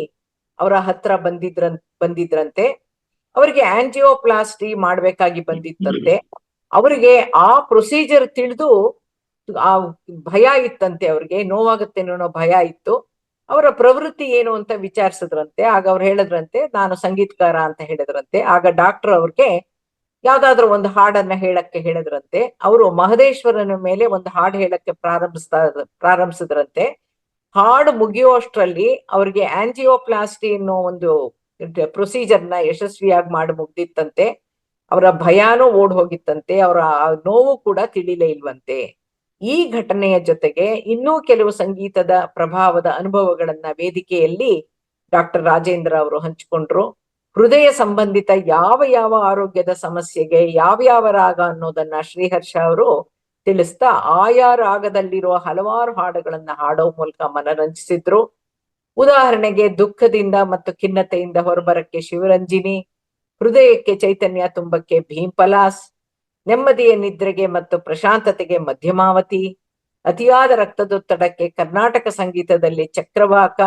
ಅವರ ಹತ್ರ ಬಂದಿದ್ರಂತೆ. ಅವರಿಗೆ ಆಂಜಿಯೋಪ್ಲಾಸ್ಟಿ ಮಾಡ್ಬೇಕಾಗಿ ಬಂದಿತ್ತಂತೆ. ಅವರಿಗೆ ಆ ಪ್ರೊಸೀಜರ್ ತಿಳಿದು ಆ ಭಯ ಇತ್ತಂತೆ, ಅವ್ರಿಗೆ ನೋವಾಗುತ್ತೆ ಅನ್ನೋ ಭಯ ಇತ್ತು. ಅವರ ಪ್ರವೃತ್ತಿ ಏನು ಅಂತ ವಿಚಾರಿಸಿದ್ರಂತೆ. ಆಗ ಅವ್ರು ಹೇಳಿದ್ರಂತೆ, ನಾನು ಸಂಗೀತಕಾರ ಅಂತ ಹೇಳಿದ್ರಂತೆ. ಆಗ ಡಾಕ್ಟರ್ ಅವ್ರಿಗೆ ಯಾವ್ದಾದ್ರು ಒಂದು ಹಾಡನ್ನ ಹೇಳಕ್ಕೆ ಹೇಳಿದ್ರಂತೆ. ಅವರು ಮಹದೇಶ್ವರನ ಮೇಲೆ ಒಂದು ಹಾಡು ಹೇಳಕ್ಕೆ ಪ್ರಾರಂಭಿಸಿದ್ರಂತೆ. ಹಾಡು ಮುಗಿಯುವಷ್ಟರಲ್ಲಿ ಅವ್ರಿಗೆ ಆಂಜಿಯೋಪ್ಲಾಸ್ಟಿ ಅನ್ನೋ ಒಂದು ಪ್ರೊಸೀಜರ್ನ ಯಶಸ್ವಿಯಾಗಿ ಮಾಡಿ ಮುಗ್ದಿತ್ತಂತೆ. ಅವರ ಭಯಾನೂ ಓಡ್ ಹೋಗಿತ್ತಂತೆ, ಅವರ ನೋವು ಕೂಡ ತಿಳಿಲೇ ಇಲ್ವಂತೆ. ಈ ಘಟನೆಯ ಜೊತೆಗೆ ಇನ್ನೂ ಕೆಲವು ಸಂಗೀತದ ಪ್ರಭಾವದ ಅನುಭವಗಳನ್ನ ವೇದಿಕೆಯಲ್ಲಿ ಡಾಕ್ಟರ್ ರಾಜೇಂದ್ರ ಅವರು ಹಂಚಿಕೊಂಡ್ರು. ಹೃದಯ ಸಂಬಂಧಿತ ಯಾವ ಯಾವ ಆರೋಗ್ಯದ ಸಮಸ್ಯೆಗೆ ಯಾವ ರಾಗ ಅನ್ನೋದನ್ನ ಶ್ರೀಹರ್ಷ ಅವರು ತಿಳಿಸ್ತಾ ಆಯಾ ರಾಗದಲ್ಲಿರುವ ಹಲವಾರು ಹಾಡುಗಳನ್ನ ಹಾಡೋ ಮೂಲಕ ಮನರಂಜಿಸಿದ್ರು. ಉದಾಹರಣೆಗೆ ದುಃಖದಿಂದ ಮತ್ತು ಖಿನ್ನತೆಯಿಂದ ಹೊರಬರಕ್ಕೆ ಶಿವರಂಜಿನಿ, ಹೃದಯಕ್ಕೆ ಚೈತನ್ಯ ತುಂಬಕ್ಕೆ ಭೀಂಪಲಾಸ್, ನೆಮ್ಮದಿಯ ನಿದ್ರೆಗೆ ಮತ್ತು ಪ್ರಶಾಂತತೆಗೆ ಮಧ್ಯಮಾವತಿ, ಅತಿಯಾದ ರಕ್ತದೊತ್ತಡಕ್ಕೆ ಕರ್ನಾಟಕ ಸಂಗೀತದಲ್ಲಿ ಚಕ್ರವಾಕ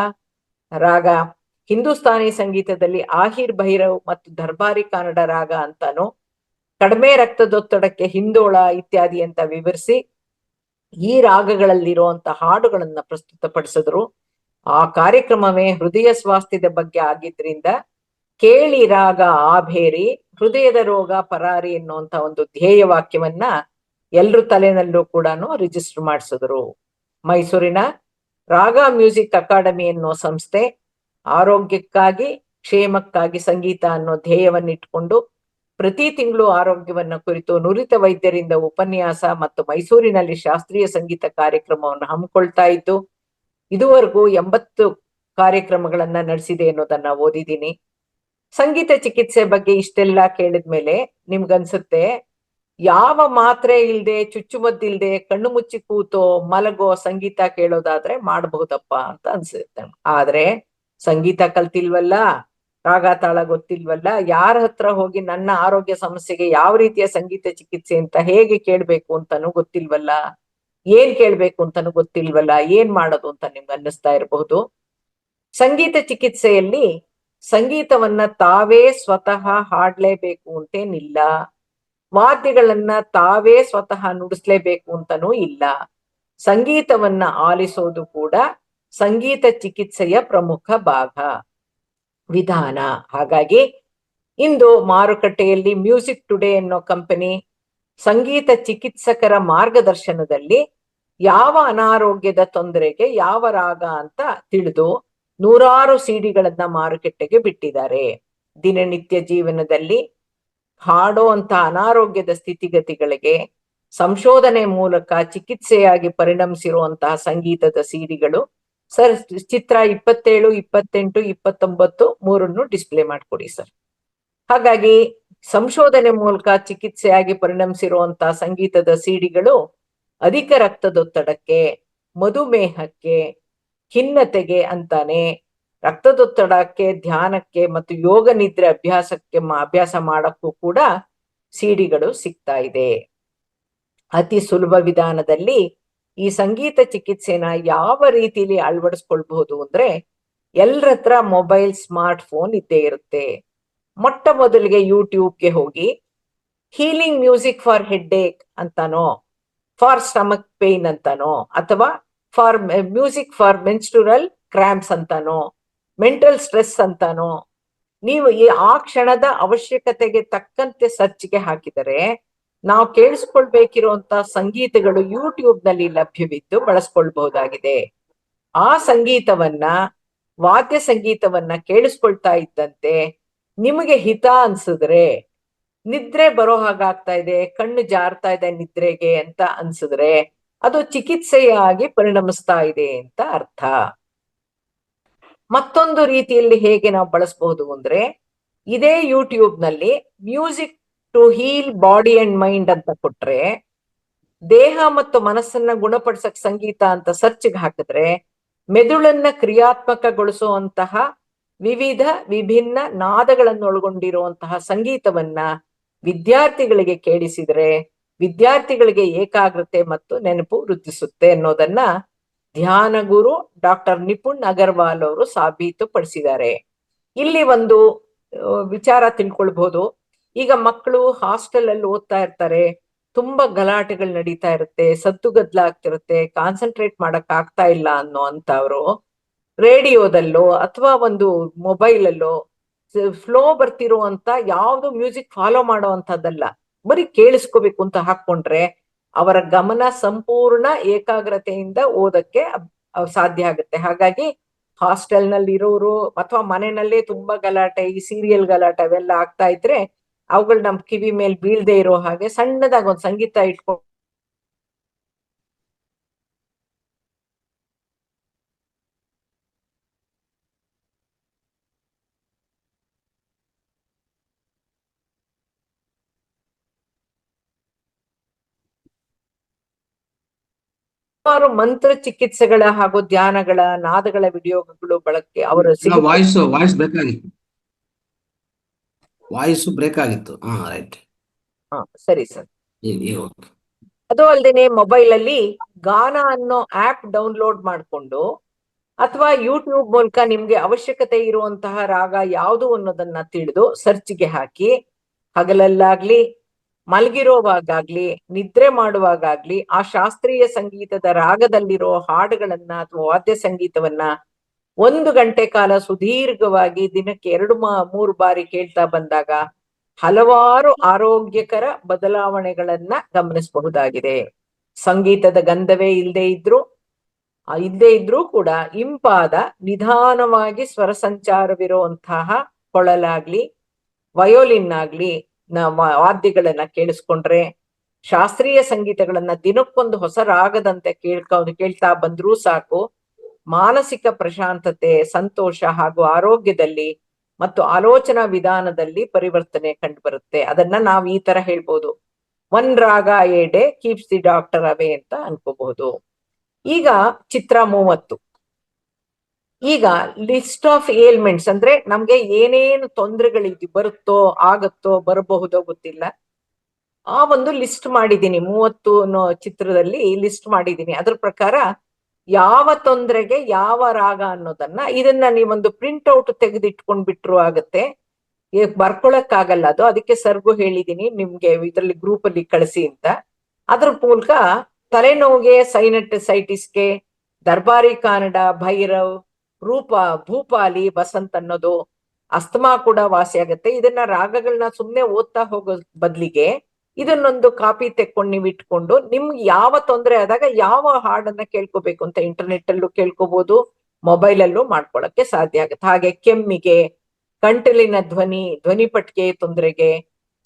ರಾಗ, ಹಿಂದೂಸ್ತಾನಿ ಸಂಗೀತದಲ್ಲಿ ಆಹಿರ್ ಭೈರವ್ ಮತ್ತು ದರ್ಬಾರಿ ಕನ್ನಡ ರಾಗ ಅಂತಾನು, ಕಡಿಮೆ ರಕ್ತದೊತ್ತಡಕ್ಕೆ ಹಿಂದೋಳ ಇತ್ಯಾದಿ ಅಂತ ವಿವರಿಸಿ ಈ ರಾಗಗಳಲ್ಲಿರುವಂತ ಹಾಡುಗಳನ್ನ ಪ್ರಸ್ತುತಪಡಿಸಿದ್ರು. ಆ ಕಾರ್ಯಕ್ರಮವೇ ಹೃದಯ ಸ್ವಾಸ್ಥ್ಯದ ಬಗ್ಗೆ ಆಗಿದ್ರಿಂದ ಕೇಳಿ ರಾಗ ಆಭೇರಿ, ಹೃದಯದ ರೋಗ ಪರಾರಿ ಎನ್ನುವಂತ ಒಂದು ಧ್ಯೇಯ ವಾಕ್ಯವನ್ನ ಎಲ್ರ ತಲೆನಲ್ಲೂ ಕೂಡ ರಿಜಿಸ್ಟರ್ ಮಾಡಿಸಿದ್ರು. ಮೈಸೂರಿನ ರಾಗ ಮ್ಯೂಸಿಕ್ ಅಕಾಡೆಮಿ ಅನ್ನೋ ಸಂಸ್ಥೆ ಆರೋಗ್ಯಕ್ಕಾಗಿ ಕ್ಷೇಮಕ್ಕಾಗಿ ಸಂಗೀತ ಅನ್ನೋ ಧ್ಯೇಯವನ್ನಿಟ್ಕೊಂಡು ಪ್ರತಿ ತಿಂಗಳು ಆರೋಗ್ಯವನ್ನ ಕುರಿತು ನುರಿತ ವೈದ್ಯರಿಂದ ಉಪನ್ಯಾಸ ಮತ್ತು ಮೈಸೂರಿನಲ್ಲಿ ಶಾಸ್ತ್ರೀಯ ಸಂಗೀತ ಕಾರ್ಯಕ್ರಮವನ್ನು ಹಮ್ಮಿಕೊಳ್ತಾ ಇದ್ದು ಇದುವರೆಗೂ 80 ಕಾರ್ಯಕ್ರಮಗಳನ್ನ ನಡೆಸಿದೆ ಅನ್ನೋದನ್ನ ಓದಿದ್ದೀನಿ. ಸಂಗೀತ ಚಿಕಿತ್ಸೆ ಬಗ್ಗೆ ಇಷ್ಟೆಲ್ಲ ಕೇಳಿದ್ಮೇಲೆ ನಿಮ್ಗನ್ಸುತ್ತೆ, ಯಾವ ಮಾತ್ರೆ ಇಲ್ದೆ ಚುಚ್ಚುಮದ್ದಿಲ್ದೆ ಕಣ್ಣು ಮುಚ್ಚಿ ಕೂತೋ ಮಲಗೋ ಸಂಗೀತ ಕೇಳೋದಾದ್ರೆ ಮಾಡಬಹುದಪ್ಪ ಅಂತ ಅನ್ಸುತ್ತೆ. ಆದ್ರೆ ಸಂಗೀತ ಕಲ್ತಿಲ್ವಲ್ಲ, ರಾಗ ತಾಳ ಗೊತ್ತಿಲ್ವಲ್ಲ, ಯಾರ ಹತ್ರ ಹೋಗಿ ನನ್ನ ಆರೋಗ್ಯ ಸಮಸ್ಯೆಗೆ ಯಾವ ರೀತಿಯ ಸಂಗೀತ ಚಿಕಿತ್ಸೆ ಅಂತ ಹೇಗೆ ಕೇಳ್ಬೇಕು ಅಂತಾನು ಗೊತ್ತಿಲ್ವಲ್ಲ, ಏನ್ ಕೇಳ್ಬೇಕು ಅಂತಾನು ಗೊತ್ತಿಲ್ವಲ್ಲ, ಏನ್ ಮಾಡೋದು ಅಂತ ನಿಮ್ಗೆ ಅನ್ನಿಸ್ತಾ ಇರಬಹುದು. ಸಂಗೀತ ಚಿಕಿತ್ಸೆಯಲ್ಲಿ ಸಂಗೀತವನ್ನ ತಾವೇ ಸ್ವತಃ ಹಾಡ್ಲೇಬೇಕು ಅಂತೇನಿಲ್ಲ, ವಾದ್ಯಗಳನ್ನ ತಾವೇ ಸ್ವತಃ ನುಡಿಸ್ಲೇಬೇಕು ಅಂತನೂ ಇಲ್ಲ. ಸಂಗೀತವನ್ನ ಆಲಿಸೋದು ಕೂಡ ಸಂಗೀತ ಚಿಕಿತ್ಸೆಯ ಪ್ರಮುಖ ಭಾಗ ವಿಧಾನ. ಹಾಗಾಗಿ ಇಂದು ಮಾರುಕಟ್ಟೆಯಲ್ಲಿ ಮ್ಯೂಸಿಕ್ ಟುಡೇ ಅನ್ನೋ ಕಂಪನಿ ಸಂಗೀತ ಚಿಕಿತ್ಸಕರ ಮಾರ್ಗದರ್ಶನದಲ್ಲಿ ಯಾವ ಅನಾರೋಗ್ಯದ ತೊಂದರೆಗೆ ಯಾವ ರಾಗ ಅಂತ ತಿಳಿದು 100 ಸಿಡಿಗಳನ್ನ ಮಾರುಕಟ್ಟೆಗೆ ಬಿಟ್ಟಿದ್ದಾರೆ. ದಿನನಿತ್ಯ ಜೀವನದಲ್ಲಿ ಹಾಡೋ ಅಂತ ಅನಾರೋಗ್ಯದ ಸ್ಥಿತಿಗತಿಗಳಿಗೆ ಸಂಶೋಧನೆ ಮೂಲಕ ಚಿಕಿತ್ಸೆಯಾಗಿ ಪರಿಣಮಿಸಿರುವಂತಹ ಸಂಗೀತದ ಸಿಡಿಗಳು ಸರ್. ಚಿತ್ರ 27, 28, 29 ಮೂರನ್ನು ಡಿಸ್ಪ್ಲೇ ಮಾಡ್ಕೊಡಿ ಸರ್. ಹಾಗಾಗಿ ಸಂಶೋಧನೆ ಮೂಲಕ ಚಿಕಿತ್ಸೆಯಾಗಿ ಪರಿಣಮಿಸಿರುವಂತಹ ಸಂಗೀತದ ಸಿಡಿಗಳು ಅಧಿಕ ರಕ್ತದೊತ್ತಡಕ್ಕೆ, ಮಧುಮೇಹಕ್ಕೆ, ಖಿನ್ನತೆಗೆ ಅಂತಾನೆ, ರಕ್ತದೊತ್ತಡಕ್ಕೆ, ಧ್ಯಾನಕ್ಕೆ ಮತ್ತು ಯೋಗ ನಿದ್ರೆ ಅಭ್ಯಾಸ ಮಾಡಕ್ಕೂ ಕೂಡ ಸಿಡಿಗಳು ಸಿಗ್ತಾ ಇದೆ. ಅತಿ ಸುಲಭ ವಿಧಾನದಲ್ಲಿ ಈ ಸಂಗೀತ ಚಿಕಿತ್ಸೆನ ಯಾವ ರೀತಿಲಿ ಅಳವಡಿಸ್ಕೊಳ್ಬಹುದು ಅಂದ್ರೆ, ಎಲ್ರ ಹತ್ರ ಮೊಬೈಲ್, ಸ್ಮಾರ್ಟ್ ಫೋನ್ ಇದ್ದೇ ಇರುತ್ತೆ. ಮೊಟ್ಟ ಮೊದಲಿಗೆ ಯೂಟ್ಯೂಬ್ಗೆ ಹೋಗಿ healing music for headache ಅಂತಾನೋ, ಫಾರ್ ಸ್ಟಮಕ್ ಪೇನ್ ಅಂತಾನೋ, ಅಥವಾ for music for menstrual cramps ಅಂತಾನೋ, ಮೆಂಟಲ್ ಸ್ಟ್ರೆಸ್ ಅಂತಾನೋ ನೀವು ಆ ಕ್ಷಣದ ಅವಶ್ಯಕತೆಗೆ ತಕ್ಕಂತೆ ಸರ್ಚ್ಗೆ ಹಾಕಿದರೆ ನಾವು ಕೇಳಿಸ್ಕೊಳ್ಬೇಕಿರುವಂತ ಸಂಗೀತಗಳು ಯೂಟ್ಯೂಬ್ ನಲ್ಲಿ ಲಭ್ಯವಿದ್ದು ಬಳಸ್ಕೊಳ್ಬಹುದಾಗಿದೆ. ಆ ಸಂಗೀತವನ್ನ, ವಾದ್ಯ ಸಂಗೀತವನ್ನ ಕೇಳಿಸ್ಕೊಳ್ತಾ ಇದ್ದಂತೆ ನಿಮಗೆ ಹಿತ ಅನ್ಸಿದ್ರೆ, ನಿದ್ರೆ ಬರೋ ಹಾಗಾಗ್ತಾ ಇದೆ, ಕಣ್ಣು ಜಾರ್ತಾ ಇದೆ ನಿದ್ರೆಗೆ ಅಂತ ಅನ್ಸಿದ್ರೆ ಅದು ಚಿಕಿತ್ಸೆಯಾಗಿ ಪರಿಣಮಿಸ್ತಾ ಇದೆ ಅಂತ ಅರ್ಥ. ಮತ್ತೊಂದು ರೀತಿಯಲ್ಲಿ ಹೇಗೆ ನಾವು ಬಳಸಬಹುದು ಅಂದ್ರೆ, ಇದೇ ಯೂಟ್ಯೂಬ್ ನಲ್ಲಿ music to heal body and mind ಅಂತ ಕೊಟ್ರೆ, ದೇಹ ಮತ್ತು ಮನಸ್ಸನ್ನ ಗುಣಪಡಿಸಕ್ ಸಂಗೀತ ಅಂತ ಸರ್ಚ್ಗೆ ಹಾಕಿದ್ರೆ ಮೆದುಳನ್ನ ಕ್ರಿಯಾತ್ಮಕಗೊಳಿಸುವಂತಹ ವಿವಿಧ ವಿಭಿನ್ನ ನಾದಗಳನ್ನು ಒಳಗೊಂಡಿರುವಂತಹ ಸಂಗೀತವನ್ನ ವಿದ್ಯಾರ್ಥಿಗಳಿಗೆ ಕೇಳಿಸಿದ್ರೆ ವಿದ್ಯಾರ್ಥಿಗಳಿಗೆ ಏಕಾಗ್ರತೆ ಮತ್ತು ನೆನಪು ವೃದ್ಧಿಸುತ್ತೆ ಅನ್ನೋದನ್ನ ಧ್ಯಾನ ಗುರು ಡಾಕ್ಟರ್ ನಿಪುಣ್ ಅಗರ್ವಾಲ್ ಅವರು ಸಾಬೀತುಪಡಿಸಿದ್ದಾರೆ. ಇಲ್ಲಿ ಒಂದು ವಿಚಾರ ತಿಳ್ಕೊಳ್ಬಹುದು. ಈಗ ಮಕ್ಕಳು ಹಾಸ್ಟೆಲ್ ಅಲ್ಲಿ ಓದ್ತಾ ಇರ್ತಾರೆ, ತುಂಬಾ ಗಲಾಟೆಗಳು ನಡೀತಾ ಇರುತ್ತೆ, ಸದ್ದುಗದ್ಲ ಆಗ್ತಿರುತ್ತೆ, ಕಾನ್ಸಂಟ್ರೇಟ್ ಮಾಡಕ್ ಆಗ್ತಾ ಇಲ್ಲ ಅನ್ನೋ ಅಂತವ್ರು ರೇಡಿಯೋದಲ್ಲೋ ಅಥವಾ ಒಂದು ಮೊಬೈಲ್ ಅಲ್ಲೋ ಫ್ಲೋ ಬರ್ತಿರುವಂತ ಯಾವ್ದು ಮ್ಯೂಸಿಕ್ ಫಾಲೋ ಮಾಡೋ ಅಂತದ್ದಲ್ಲ, ಬರೀ ಕೇಳಿಸ್ಕೋಬೇಕು ಅಂತ ಹಾಕೊಂಡ್ರೆ ಅವರ ಗಮನ ಸಂಪೂರ್ಣ ಏಕಾಗ್ರತೆಯಿಂದ ಓದಕ್ಕೆ ಸಾಧ್ಯ ಆಗುತ್ತೆ. ಹಾಗಾಗಿ ಹಾಸ್ಟೆಲ್ ನಲ್ಲಿ ಇರೋರು ಅಥವಾ ಮನೆಯಲ್ಲೇ ತುಂಬಾ ಗಲಾಟೆ, ಈ ಸೀರಿಯಲ್ ಗಲಾಟೆ ಅವೆಲ್ಲ ಆಗ್ತಾ ಇದ್ರೆ ಅವುಗಳು ನಮ್ ಕಿವಿ ಮೇಲೆ ಬೀಳ್ದೆ ಇರೋ ಹಾಗೆ ಸಣ್ಣದಾಗ ಒಂದ್ ಸಂಗೀತ ಇಟ್ಕೊಂಡು ಸುಮಾರು ಮಂತ್ರ ಚಿಕಿತ್ಸೆಗಳ ಹಾಗೂ ಧ್ಯಾನಗಳ ನಾದಗಳ ವಿಡಿಯೋಗಳು ಬಳಕೆ ಅವರು ವಾಯ್ಸ್ ವಾಯ್ಸ್ ಬೇಕಾಗಿತ್ತು, ವಾಯ್ಸ್ ಬ್ರೇಕ್ ಆಗಿತ್ತು. ಹಾ ರೈಟ್, ಸರಿ ಸರ್. ಈಗ ಅದು ಅಲ್ಲದೆ ಮೊಬೈಲ್ ಅಲ್ಲಿ ಗಾನ ಅನ್ನೋ ಆಪ್ ಡೌನ್ಲೋಡ್ ಮಾಡ್ಕೊಂಡು ಅಥವಾ ಯೂಟ್ಯೂಬ್ ಮೂಲಕ ನಿಮ್ಗೆ ಅವಶ್ಯಕತೆ ಇರುವಂತಹ ರಾಗ ಯಾವುದು ಅನ್ನೋದನ್ನ ತಿಳಿದು ಸರ್ಚ್ಗೆ ಹಾಕಿ ಹಗಲಲ್ಲಾಗ್ಲಿ ಮಲಗಿರೋವಾಗ್ಲಿ ನಿದ್ರೆ ಮಾಡುವಾಗ್ಲಿ ಆ ಶಾಸ್ತ್ರೀಯ ಸಂಗೀತದ ರಾಗದಲ್ಲಿರೋ ಹಾಡುಗಳನ್ನ ಅಥವಾ ವಾದ್ಯ ಸಂಗೀತವನ್ನ 1 ಗಂಟೆ ಕಾಲ ಸುದೀರ್ಘವಾಗಿ ದಿನಕ್ಕೆ 2-3 ಬಾರಿ ಕೇಳ್ತಾ ಬಂದಾಗ ಹಲವಾರು ಆರೋಗ್ಯಕರ ಬದಲಾವಣೆಗಳನ್ನ ಗಮನಿಸಬಹುದಾಗಿದೆ. ಸಂಗೀತದ ಗಂಧವೇ ಇಲ್ಲದೆ ಇದ್ರೂ ಕೂಡ ಇಂಪಾದ ನಿಧಾನವಾಗಿ ಸ್ವರ ಸಂಚಾರವಿರುವಂತಹ ಕೊಳಲಾಗ್ಲಿ ವಯೋಲಿನ್ ಆಗ್ಲಿ ವಾದ್ಯಗಳನ್ನ ಕೇಳಿಸ್ಕೊಂಡ್ರೆ, ಶಾಸ್ತ್ರೀಯ ಸಂಗೀತಗಳನ್ನ ದಿನಕ್ಕೊಂದು ಹೊಸ ರಾಗದಂತೆ ಕೇಳ್ತಾ ಬಂದ್ರೂ ಸಾಕು, ಮಾನಸಿಕ ಪ್ರಶಾಂತತೆ, ಸಂತೋಷ ಹಾಗೂ ಆರೋಗ್ಯದಲ್ಲಿ ಮತ್ತು ಆಲೋಚನಾ ವಿಧಾನದಲ್ಲಿ ಪರಿವರ್ತನೆ ಕಂಡು ಬರುತ್ತೆ. ಅದನ್ನ ನಾವು ಈ ತರ ಹೇಳ್ಬೋದು, 1 ರಾಗ A day keeps the doctor away ಅಂತ ಅನ್ಕೋಬಹುದು. ಈಗ ಚಿತ್ರ 30. ಈಗ ಲಿಸ್ಟ್ ಆಫ್ ಏಲ್ಮೆಂಟ್ಸ್ ಅಂದ್ರೆ ನಮ್ಗೆ ಏನೇನು ತೊಂದರೆಗಳಿದ್ದು ಬರುತ್ತೋ ಆಗತ್ತೋ ಬರಬಹುದೋ ಗೊತ್ತಿಲ್ಲ, ಆ ಒಂದು ಲಿಸ್ಟ್ ಮಾಡಿದ್ದೀನಿ. 30 ಚಿತ್ರದಲ್ಲಿ ಲಿಸ್ಟ್ ಮಾಡಿದ್ದೀನಿ. ಅದ್ರ ಪ್ರಕಾರ ಯಾವ ತೊಂದರೆಗೆ ಯಾವ ರಾಗ ಅನ್ನೋದನ್ನ ಇದನ್ನ ನೀವೊಂದು ಪ್ರಿಂಟ್ ಔಟ್ ತೆಗೆದಿಟ್ಕೊಂಡ್ ಬಿಟ್ರು ಆಗತ್ತೆ. ಬರ್ಕೊಳಕ್ ಆಗಲ್ಲ ಅದು, ಅದಕ್ಕೆ ಸರ್ಗು ಹೇಳಿದೀನಿ ನಿಮ್ಗೆ ಇದ್ರಲ್ಲಿ ಗ್ರೂಪ್ ಅಲ್ಲಿ ಕಳಿಸಿ ಅಂತ. ಅದ್ರ ಮೂಲಕ ತಲೆನೋವಿಗೆ ಸೈನಟೈಟಿಸ್ಗೆ ದರ್ಬಾರಿ ಕಾನಡ, ಭೈರವ್, ಭೂಪಾಲಿ, ಬಸಂತ್ ಅನ್ನೋದು, ಅಸ್ತಮಾ ಕೂಡ ವಾಸಿ ಆಗತ್ತೆ. ಇದನ್ನ ರಾಗಗಳನ್ನ ಸುಮ್ನೆ ಓದ್ತಾ ಹೋಗೋ ಬದ್ಲಿಗೆ ಇದನ್ನೊಂದು ಕಾಪಿ ತೆಕ್ಕೊಂಡು ನೀವು ಇಟ್ಕೊಂಡು ನಿಮ್ಗೆ ಯಾವ ತೊಂದರೆ ಆದಾಗ ಯಾವ ಹಾಡನ್ನ ಕೇಳ್ಕೋಬೇಕು ಅಂತ ಇಂಟರ್ನೆಟ್ ಅಲ್ಲೂ ಕೇಳ್ಕೋಬಹುದು, ಮೊಬೈಲ್ ಅಲ್ಲೂ ಮಾಡ್ಕೊಳಕ್ಕೆ ಸಾಧ್ಯ ಆಗುತ್ತೆ. ಹಾಗೆ ಕೆಮ್ಮಿಗೆ, ಗಂಟಲಿನ ಧ್ವನಿಪಟ್ಗೆ ತೊಂದರೆಗೆ,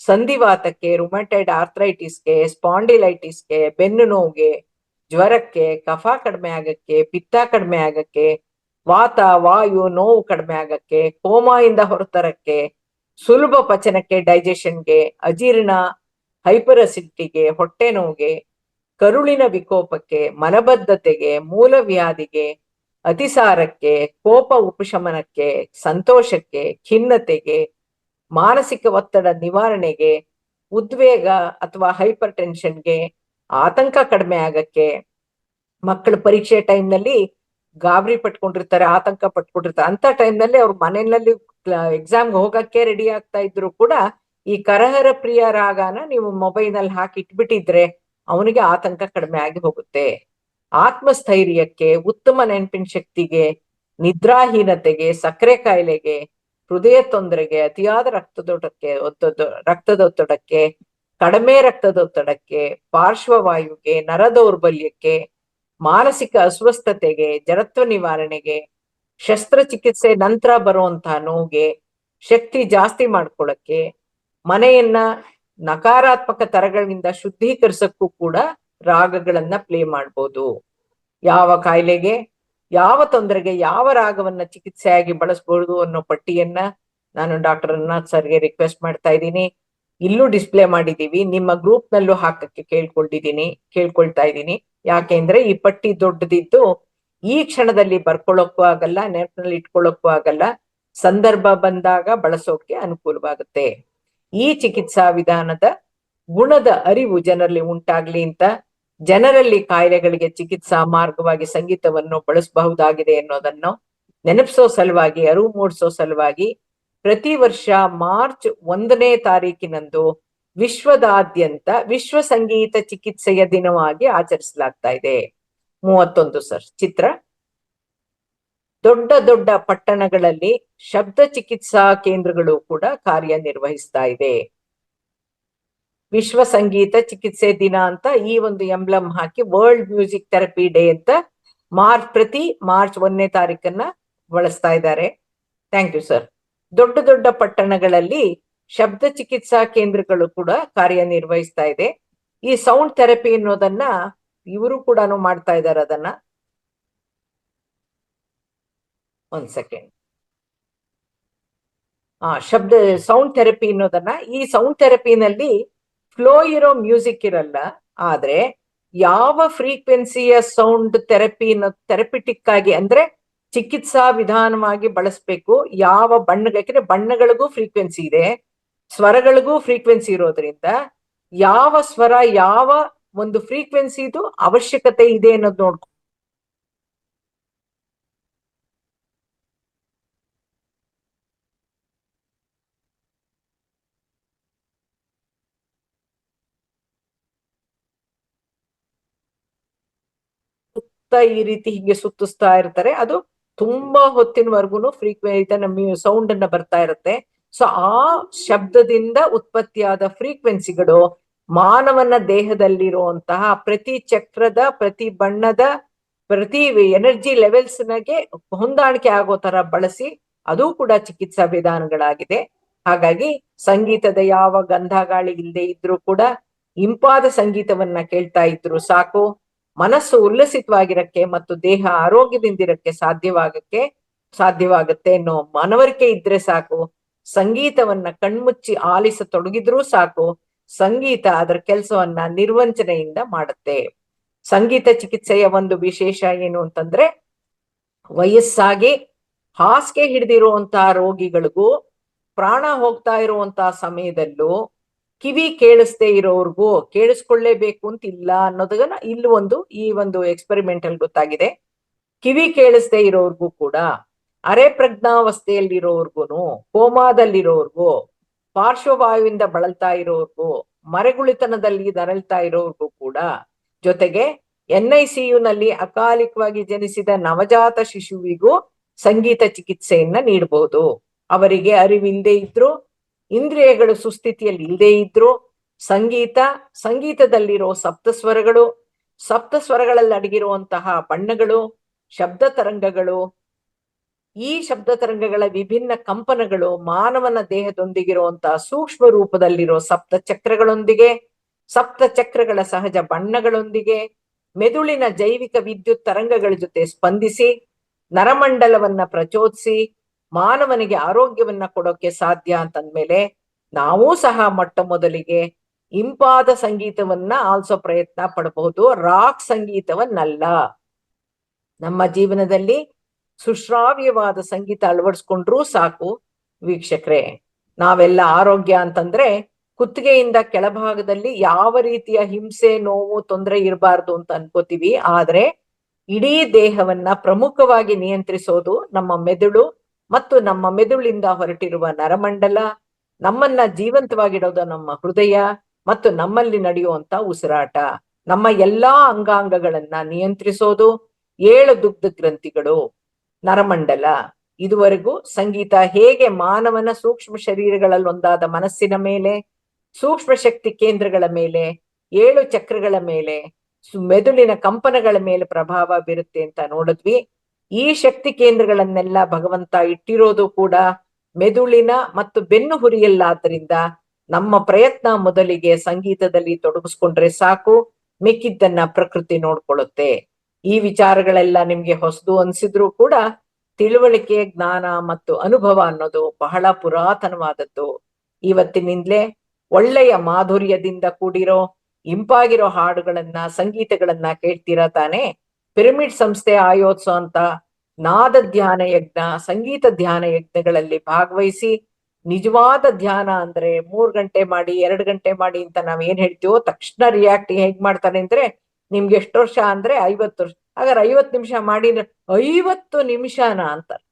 ಸಂಧಿವಾತಕ್ಕೆ, ರುಮಟೈಡ್ ಆರ್ಥ್ರೈಟಿಸ್ಗೆ, ಸ್ಪಾಂಡಿಲೈಟಿಸ್ಗೆ, ಬೆನ್ನು ನೋವಿಗೆ, ಜ್ವರಕ್ಕೆ, ಕಫ ಕಡಿಮೆ ಆಗಕ್ಕೆ, ಪಿತ್ತ ಕಡಿಮೆ ಆಗಕ್ಕೆ, ವಾತ ವಾಯು ನೋವು ಕಡಿಮೆ ಆಗಕ್ಕೆ, ಕೋಮಾಯಿಂದ ಹೊರತರಕ್ಕೆ, ಸುಲಭ ಪಚನಕ್ಕೆ, ಡೈಜೆಷನ್ಗೆ, ಅಜೀರ್ಣ, ಹೈಪರ್ ಅಸಿಡಿಟಿಗೆ, ಹೊಟ್ಟೆ ನೋವಿಗೆ, ಕರುಳಿನ ವಿಕೋಪಕ್ಕೆ, ಮಲಬದ್ಧತೆಗೆ, ಮೂಲವ್ಯಾಧಿಗೆ, ಅತಿಸಾರಕ್ಕೆ, ಕೋಪ ಉಪಶಮನಕ್ಕೆ, ಸಂತೋಷಕ್ಕೆ, ಖಿನ್ನತೆಗೆ, ಮಾನಸಿಕ ಒತ್ತಡ ನಿವಾರಣೆಗೆ, ಉದ್ವೇಗ ಅಥವಾ ಹೈಪರ್ ಟೆನ್ಷನ್ಗೆ, ಆತಂಕ ಕಡಿಮೆ ಆಗಕ್ಕೆ, ಮಕ್ಕಳ ಪರೀಕ್ಷೆ ಟೈಮ್ ನಲ್ಲಿ ಗಾಬರಿ ಪಟ್ಕೊಂಡಿರ್ತಾರೆ, ಆತಂಕ ಪಟ್ಕೊಂಡಿರ್ತಾರೆ, ಅಂತ ಟೈಮ್ ನಲ್ಲಿ ಅವ್ರ ಮನೆಯಲ್ಲಿ ಎಕ್ಸಾಮ್ಗೆ ಹೋಗಕ್ಕೆ ರೆಡಿ ಆಗ್ತಾ ಇದ್ರು ಕೂಡ ಈ ಕರಹರ ಪ್ರಿಯ ರಾಗನ ನೀವು ಮೊಬೈಲ್ ನಲ್ಲಿ ಹಾಕಿ ಇಟ್ಬಿಟ್ಟಿದ್ರೆ ಅವನಿಗೆ ಆತಂಕ ಕಡಿಮೆ ಆಗಿ ಹೋಗುತ್ತೆ. ಆತ್ಮಸ್ಥೈರ್ಯಕ್ಕೆ, ಉತ್ತಮ ನೆನಪಿನ ಶಕ್ತಿಗೆ, ನಿದ್ರಾಹೀನತೆಗೆ, ಸಕ್ಕರೆ ಕಾಯಿಲೆಗೆ, ಹೃದಯ ತೊಂದರೆಗೆ, ಅತಿಯಾದ ರಕ್ತದೊತ್ತಡಕ್ಕೆ, ಕಡಿಮೆ ರಕ್ತದೊತ್ತಡಕ್ಕೆ, ಪಾರ್ಶ್ವವಾಯುಗೆ, ನರ ದೌರ್ಬಲ್ಯಕ್ಕೆ, ಮಾನಸಿಕ ಅಸ್ವಸ್ಥತೆಗೆ, ಜಡತ್ವ ನಿವಾರಣೆಗೆ, ಶಸ್ತ್ರಚಿಕಿತ್ಸೆ ನಂತರ ಬರುವಂತಹ ನೋವಿಗೆ, ಶಕ್ತಿ ಜಾಸ್ತಿ ಮಾಡ್ಕೊಳಕ್ಕೆ, ಮನೆಯನ್ನ ನಕಾರಾತ್ಮಕ ತರಗಳಿಂದ ಶುದ್ಧೀಕರಿಸಕ್ಕೂ ಕೂಡ ರಾಗಗಳನ್ನ ಪ್ಲೇ ಮಾಡ್ಬೋದು. ಯಾವ ಕಾಯಿಲೆಗೆ ಯಾವ ತೊಂದರೆಗೆ ಯಾವ ರಾಗವನ್ನ ಚಿಕಿತ್ಸೆಯಾಗಿ ಬಳಸಬಹುದು ಅನ್ನೋ ಪಟ್ಟಿಯನ್ನ ನಾನು ಡಾಕ್ಟರ್ ರಂಗನಾಥ್ ಸರ್ಗೆ ರಿಕ್ವೆಸ್ಟ್ ಮಾಡ್ತಾ ಇದ್ದೀನಿ. ಇಲ್ಲೂ ಡಿಸ್ಪ್ಲೇ ಮಾಡಿದೀವಿ, ನಿಮ್ಮ ಗ್ರೂಪ್ ನಲ್ಲೂ ಹಾಕಕ್ಕೆ ಕೇಳ್ಕೊಳ್ತಾ ಇದ್ದೀನಿ. ಯಾಕೆಂದ್ರೆ ಈ ಪಟ್ಟಿ ದೊಡ್ಡದಿದ್ದು ಈ ಕ್ಷಣದಲ್ಲಿ ಬರ್ಕೊಳ್ಳೋಕ್ಕೂ ಆಗಲ್ಲ, ನೆನಪಿನಲ್ಲಿ ಇಟ್ಕೊಳ್ಳೋಕ್ಕೂ ಆಗಲ್ಲ, ಸಂದರ್ಭ ಬಂದಾಗ ಬಳಸೋಕೆ ಅನುಕೂಲವಾಗುತ್ತೆ. ಈ ಚಿಕಿತ್ಸಾ ವಿಧಾನದ ಗುಣದ ಅರಿವು ಜನರಲ್ಲಿ ಉಂಟಾಗ್ಲಿ ಅಂತ, ಜನರಲ್ಲಿ ಕಾಯಿಲೆಗಳಿಗೆ ಚಿಕಿತ್ಸಾ ಮಾರ್ಗವಾಗಿ ಸಂಗೀತವನ್ನು ಬಳಸಬಹುದಾಗಿದೆ ಅನ್ನೋದನ್ನು ನೆನಪಿಸೋ ಸಲುವಾಗಿ, ಅರಿವು ಮೂಡಿಸೋ ಸಲುವಾಗಿ ಪ್ರತಿ ವರ್ಷ ಮಾರ್ಚ್ 1ನೇ ತಾರೀಕಿನಂದು ವಿಶ್ವದಾದ್ಯಂತ ವಿಶ್ವ ಸಂಗೀತ ಚಿಕಿತ್ಸೆಯ ದಿನವಾಗಿ ಆಚರಿಸಲಾಗ್ತಾ ಇದೆ. 31 ಸರ್ ಚಿತ್ರ. ದೊಡ್ಡ ದೊಡ್ಡ ಪಟ್ಟಣಗಳಲ್ಲಿ ಶಬ್ದ ಚಿಕಿತ್ಸಾ ಕೇಂದ್ರಗಳು ಕೂಡ ಕಾರ್ಯನಿರ್ವಹಿಸ್ತಾ ಇದೆ. ವಿಶ್ವ ಸಂಗೀತ ಚಿಕಿತ್ಸೆ ದಿನ ಅಂತ ಈ ಒಂದು ಎಂಬ್ಲಮ್ ಹಾಕಿ ವರ್ಲ್ಡ್ ಮ್ಯೂಸಿಕ್ ಥೆರಪಿ ಡೇ ಅಂತ ಪ್ರತಿ ಮಾರ್ಚ್ 1ನೇ ತಾರೀಕನ್ನ ಬಳಸ್ತಾ ಇದ್ದಾರೆ. Thank you sir. ದೊಡ್ಡ ದೊಡ್ಡ ಪಟ್ಟಣಗಳಲ್ಲಿ ಶಬ್ದ ಚಿಕಿತ್ಸಾ ಕೇಂದ್ರಗಳು ಕೂಡ ಕಾರ್ಯನಿರ್ವಹಿಸ್ತಾ ಇದೆ. ಈ ಸೌಂಡ್ ಥೆರಪಿ ಅನ್ನೋದನ್ನ ಇವರು ಕೂಡ ಮಾಡ್ತಾ ಇದ್ದಾರೆ. ಅದನ್ನ ಒಂದ್ ಸೆಕೆಂಡ್. ಸೌಂಡ್ ಥೆರಪಿ ಅನ್ನೋದನ್ನ, ಈ ಸೌಂಡ್ ಥೆರಪಿನಲ್ಲಿ ಫ್ಲೋ ಇರೋ ಮ್ಯೂಸಿಕ್ ಇರಲ್ಲ, ಆದ್ರೆ ಯಾವ ಫ್ರೀಕ್ವೆನ್ಸಿಯ ಸೌಂಡ್ ಥೆರಪಿಟಿಕ್ ಆಗಿ ಅಂದ್ರೆ ಚಿಕಿತ್ಸಾ ವಿಧಾನವಾಗಿ ಬಳಸ್ಬೇಕು, ಯಾವ ಯಾಕಂದ್ರೆ ಬಣ್ಣಗಳಿಗೂ ಫ್ರೀಕ್ವೆನ್ಸಿ ಇದೆ, ಸ್ವರಗಳಿಗೂ ಫ್ರೀಕ್ವೆನ್ಸಿ ಇರೋದ್ರಿಂದ ಯಾವ ಸ್ವರ ಯಾವ ಒಂದು ಫ್ರೀಕ್ವೆನ್ಸಿದು ಅವಶ್ಯಕತೆ ಇದೆ ಅನ್ನೋದು ನೋಡ್ಕೊ ಈ ರೀತಿ ಹೀಗೆ ಸುತ್ತಿಸ್ತಾ ಇರ್ತಾರೆ. ಅದು ತುಂಬಾ ಹೊತ್ತಿನವರೆಗೂ ಸೌಂಡ್ ಅನ್ನ ಬರ್ತಾ ಇರುತ್ತೆ. ಸೊ ಆ ಶಬ್ದದಿಂದ ಉತ್ಪತ್ತಿಯಾದ ಫ್ರೀಕ್ವೆನ್ಸಿಗಳು ಮಾನವನ ದೇಹದಲ್ಲಿರುವಂತಹ ಪ್ರತಿ ಚಕ್ರದ, ಪ್ರತಿ ಬಣ್ಣದ, ಪ್ರತಿ ಎನರ್ಜಿ ಲೆವೆಲ್ಸ್ ನಗೆ ಹೊಂದಾಣಿಕೆ ಆಗೋ ತರ ಬಳಸಿ ಅದು ಕೂಡ ಚಿಕಿತ್ಸಾ ವಿಧಾನಗಳಾಗಿದೆ. ಹಾಗಾಗಿ ಸಂಗೀತದ ಯಾವ ಗಂಧ ಗಾಳಿ ಇಲ್ಲದೆ ಇದ್ರೂ ಕೂಡ ಇಂಪಾದ ಸಂಗೀತವನ್ನ ಕೇಳ್ತಾ ಇದ್ರು ಸಾಕು, ಮನಸ್ಸು ಉಲ್ಲಸಿತವಾಗಿರಕ್ಕೆ ಮತ್ತು ದೇಹ ಆರೋಗ್ಯದಿಂದಿರಕ್ಕೆ ಸಾಧ್ಯವಾಗತ್ತೆ ಅನ್ನೋ ಮನವರಿಕೆ ಇದ್ರೆ ಸಾಕು. ಸಂಗೀತವನ್ನ ಕಣ್ಮುಚ್ಚಿ ಆಲಿಸತೊಡಗಿದ್ರೂ ಸಾಕು, ಸಂಗೀತ ಅದರ ಕೆಲಸವನ್ನ ನಿರ್ವಂಚನೆಯಿಂದ ಮಾಡುತ್ತೆ. ಸಂಗೀತ ಚಿಕಿತ್ಸೆಯ ಒಂದು ವಿಶೇಷ ಏನು ಅಂತಂದ್ರೆ, ವಯಸ್ಸಾಗಿ ಹಾಸಿಗೆ ಹಿಡಿದಿರುವಂತಹ ರೋಗಿಗಳಿಗೂ ಪ್ರಾಣ ಹೋಗ್ತಾ ಇರುವಂತಹ ಸಮಯದಲ್ಲೂ ಕಿವಿ ಕೇಳಿಸ್ದೇ ಇರೋರ್ಗೂ ಕೇಳಿಸ್ಕೊಳ್ಳೇಬೇಕು ಅಂತ ಇಲ್ಲ ಅನ್ನೋದನ್ನ ಈ ಒಂದು ಎಕ್ಸ್ಪೆರಿಮೆಂಟಲ್ ಗೊತ್ತಾಗಿದೆ. ಕಿವಿ ಕೇಳಿಸ್ದೇ ಇರೋರ್ಗೂ ಕೂಡ, ಅರೆ ಪ್ರಜ್ಞಾವಸ್ಥೆಯಲ್ಲಿರೋರ್ಗುನು, ಕೋಮಾದಲ್ಲಿರೋರ್ಗೂ, ಪಾರ್ಶ್ವವಾಯುವಿಂದ ಬಳಲ್ತಾ ಇರೋರ್ಗೂ, ಮರೆಗುಳಿತನದಲ್ಲಿ ನರಳ್ತಾ ಇರೋರ್ಗೂ ಕೂಡ, ಜೊತೆಗೆ NICU ನಲ್ಲಿ ಅಕಾಲಿಕವಾಗಿ ಜನಿಸಿದ ನವಜಾತ ಶಿಶುವಿಗೂ ಸಂಗೀತ ಚಿಕಿತ್ಸೆಯನ್ನ ನೀಡಬಹುದು. ಅವರಿಗೆ ಅರಿವಿಲ್ಲದೆ ಇದ್ರು, ಇಂದ್ರಿಯಗಳು ಸುಸ್ಥಿತಿಯಲ್ಲಿ ಇಲ್ಲದೆ ಇದ್ರು, ಸಂಗೀತದಲ್ಲಿರೋ ಸಪ್ತಸ್ವರಗಳಲ್ಲಿ ಅಡಗಿರುವಂತಹ ಬಣ್ಣಗಳು, ಶಬ್ದ ತರಂಗಗಳು, ಈ ಶಬ್ದ ತರಂಗಗಳ ವಿಭಿನ್ನ ಕಂಪನಗಳು ಮಾನವನ ದೇಹದೊಂದಿಗಿರುವಂತಹ ಸೂಕ್ಷ್ಮ ರೂಪದಲ್ಲಿರೋ ಸಪ್ತ ಚಕ್ರಗಳ ಸಹಜ ಬಣ್ಣಗಳೊಂದಿಗೆ, ಮೆದುಳಿನ ಜೈವಿಕ ವಿದ್ಯುತ್ ತರಂಗಗಳ ಜೊತೆ ಸ್ಪಂದಿಸಿ ನರಮಂಡಲವನ್ನ ಪ್ರಚೋದಿಸಿ ಮಾನವನಿಗೆ ಆರೋಗ್ಯವನ್ನ ಕೊಡೋಕೆ ಸಾಧ್ಯ ಅಂತಂದ್ಮೇಲೆ, ನಾವೂ ಸಹ ಮೊಟ್ಟ ಮೊದಲಿಗೆ ಇಂಪಾದ ಸಂಗೀತವನ್ನ ಆಲ್ಸೋ ಪ್ರಯತ್ನ ಪಡಬಹುದು, ರಾಕ್ ಸಂಗೀತವನ್ನಲ್ಲ. ನಮ್ಮ ಜೀವನದಲ್ಲಿ ಸುಶ್ರಾವ್ಯವಾದ ಸಂಗೀತ ಅಳವಡಿಸ್ಕೊಂಡ್ರೂ ಸಾಕು ವೀಕ್ಷಕರೇ. ನಾವೆಲ್ಲ ಆರೋಗ್ಯ ಅಂತಂದ್ರೆ ಕುತ್ತಿಗೆಯಿಂದ ಕೆಳಭಾಗದಲ್ಲಿ ಯಾವ ರೀತಿಯ ಹಿಂಸೆ, ನೋವು, ತೊಂದರೆ ಇರಬಾರ್ದು ಅಂತ ಅನ್ಕೋತೀವಿ. ಆದ್ರೆ ಇಡೀ ದೇಹವನ್ನ ಪ್ರಮುಖವಾಗಿ ನಿಯಂತ್ರಿಸೋದು ನಮ್ಮ ಮೆದುಳು ಮತ್ತು ನಮ್ಮ ಮೆದುಳಿಂದ ಹೊರಟಿರುವ ನರಮಂಡಲ, ನಮ್ಮನ್ನ ಜೀವಂತವಾಗಿಡೋದು ನಮ್ಮ ಹೃದಯ ಮತ್ತು ನಮ್ಮಲ್ಲಿ ನಡೆಯುವಂತ ಉಸಿರಾಟ. ನಮ್ಮ ಎಲ್ಲಾ ಅಂಗಾಂಗಗಳನ್ನ ನಿಯಂತ್ರಿಸೋದು 7 ದುಗ್ಧ ಗ್ರಂಥಿಗಳು, ನರಮಂಡಲ. ಇದುವರೆಗೂ ಸಂಗೀತ ಹೇಗೆ ಮಾನವನ ಸೂಕ್ಷ್ಮ ಶರೀರಗಳಲ್ಲಿ ಒಂದಾದ ಮನಸ್ಸಿನ ಮೇಲೆ, ಸೂಕ್ಷ್ಮ ಶಕ್ತಿ ಕೇಂದ್ರಗಳ ಮೇಲೆ, 7 ಚಕ್ರಗಳ ಮೇಲೆ, ಮೆದುಳಿನ ಕಂಪನಗಳ ಮೇಲೆ ಪ್ರಭಾವ ಬೀರುತ್ತೆ ಅಂತ ನೋಡಿದ್ವಿ. ಈ ಶಕ್ತಿ ಕೇಂದ್ರಗಳನ್ನೆಲ್ಲ ಭಗವಂತ ಇಟ್ಟಿರೋದು ಕೂಡ ಮೆದುಳಿನ ಮತ್ತು ಬೆನ್ನು ಹುರಿಯಲ್ಲಾದ್ರಿಂದ ನಮ್ಮ ಪ್ರಯತ್ನ ಮೊದಲಿಗೆ ಸಂಗೀತದಲ್ಲಿ ತೊಡಗಿಸ್ಕೊಂಡ್ರೆ ಸಾಕು, ಮಿಕ್ಕಿದ್ದನ್ನ ಪ್ರಕೃತಿ ನೋಡ್ಕೊಳ್ಳುತ್ತೆ. ಈ ವಿಚಾರಗಳೆಲ್ಲ ನಿಮ್ಗೆ ಹೊಸದು ಅನ್ಸಿದ್ರು ಕೂಡ ತಿಳುವಳಿಕೆ, ಜ್ಞಾನ ಮತ್ತು ಅನುಭವ ಅನ್ನೋದು ಬಹಳ ಪುರಾತನವಾದದ್ದು. ಇವತ್ತಿನಿಂದಲೇ ಒಳ್ಳೆಯ ಮಾಧುರ್ಯದಿಂದ ಕೂಡಿರೋ ಇಂಪಾಗಿರೋ ಹಾಡುಗಳನ್ನ, ಸಂಗೀತಗಳನ್ನ ಕೇಳ್ತೀರಾ ತಾನೆ. ಪಿರಮಿಡ್ ಸಂಸ್ಥೆ ಆಯೋಜಿಸೋ ಅಂತ ನಾದ ಧ್ಯಾನ ಯಜ್ಞ, ಸಂಗೀತ ಧ್ಯಾನ ಯಜ್ಞಗಳಲ್ಲಿ ಭಾಗವಹಿಸಿ ನಿಜವಾದ ಧ್ಯಾನ ಅಂದ್ರೆ 3 ಗಂಟೆ ಮಾಡಿ 2 ಗಂಟೆ ಮಾಡಿ ಅಂತ ನಾವ್ ಏನ್ ಹೇಳ್ತೀವೋ ತಕ್ಷಣ ರಿಯಾಕ್ಟ್ ಹೇಗ್ ಮಾಡ್ತಾರೆ ಅಂದ್ರೆ, ನಿಮ್ಗೆ ಎಷ್ಟು ವರ್ಷ ಅಂದ್ರೆ 50 ವರ್ಷ, ಹಾಗಾದ್ರೆ 50 ನಿಮಿಷ ಮಾಡಿ 50 ನಿಮಿಷನ ಅಂತಾರೆ.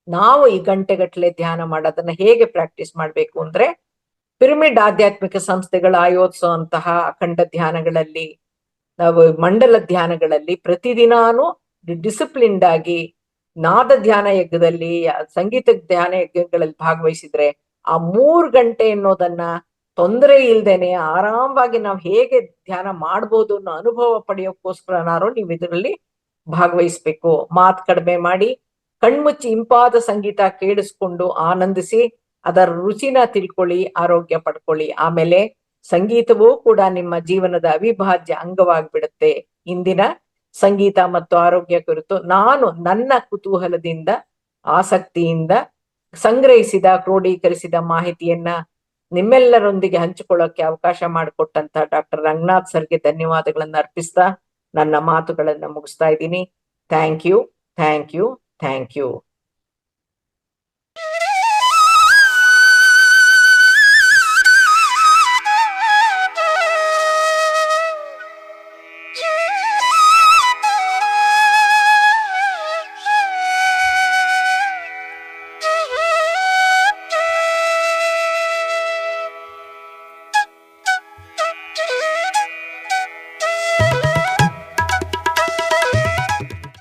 ನಾವು ಈ ಗಂಟೆಗಟ್ಟಲೆ ಧ್ಯಾನ ಮಾಡೋದನ್ನ ಹೇಗೆ ಪ್ರಾಕ್ಟೀಸ್ ಮಾಡ್ಬೇಕು ಅಂದ್ರೆ, ಪಿರಮಿಡ್ ಆಧ್ಯಾತ್ಮಿಕ ಸಂಸ್ಥೆಗಳು ಆಯೋಜಿಸೋ ಅಂತಹ ಅಖಂಡ ಧ್ಯಾನಗಳಲ್ಲಿ, ನಾವು ಮಂಡಲ ಧ್ಯಾನಗಳಲ್ಲಿ ಪ್ರತಿದಿನಾನು ಡಿಸಿಪ್ಲಿನ್ಡ್ ಆಗಿ ನಾದ ಧ್ಯಾನ ಯಜ್ಞದಲ್ಲಿ, ಸಂಗೀತ ಧ್ಯಾನ ಯಜ್ಞಗಳಲ್ಲಿ ಭಾಗವಹಿಸಿದ್ರೆ ಆ 3 ಗಂಟೆ ಅನ್ನೋದನ್ನ ತೊಂದರೆ ಇಲ್ದೇನೆ ಆರಾಮವಾಗಿ ನಾವು ಹೇಗೆ ಧ್ಯಾನ ಮಾಡ್ಬೋದು ಅನ್ನೋ ಅನುಭವ ಪಡೆಯೋಕ್ಕೋಸ್ಕರನಾರು ನೀವು ಇದರಲ್ಲಿ ಭಾಗವಹಿಸ್ಬೇಕು. ಮಾತ್ ಕಡಿಮೆ ಮಾಡಿ ಕಣ್ಮುಚ್ಚಿ ಇಂಪಾದ ಸಂಗೀತ ಕೇಳಿಸ್ಕೊಂಡು ಆನಂದಿಸಿ ಅದರ ರುಚಿನ ತಿಳ್ಕೊಳ್ಳಿ, ಆರೋಗ್ಯ ಪಡ್ಕೊಳ್ಳಿ. ಆಮೇಲೆ ಸಂಗೀತವೂ ಕೂಡ ನಿಮ್ಮ ಜೀವನದ ಅವಿಭಾಜ್ಯ ಅಂಗವಾಗಿಬಿಡುತ್ತೆ. ಇಂದಿನ ಸಂಗೀತ ಮತ್ತು ಆರೋಗ್ಯ ಕುರಿತು ನಾನು ನನ್ನ ಕುತೂಹಲದಿಂದ, ಆಸಕ್ತಿಯಿಂದ ಸಂಗ್ರಹಿಸಿದ, ಕ್ರೋಢೀಕರಿಸಿದ ಮಾಹಿತಿಯನ್ನ ನಿಮ್ಮೆಲ್ಲರೊಂದಿಗೆ ಹಂಚಿಕೊಳ್ಳೋಕೆ ಅವಕಾಶ ಮಾಡಿಕೊಟ್ಟಂತ ಡಾಕ್ಟರ್ ರಂಗನಾಥ್ ಸರ್ಗೆ ಧನ್ಯವಾದಗಳನ್ನ ಅರ್ಪಿಸ್ತಾ ನನ್ನ ಮಾತುಗಳನ್ನ ಮುಗಿಸ್ತಾ ಇದ್ದೀನಿ. Thank you, thank you, thank you.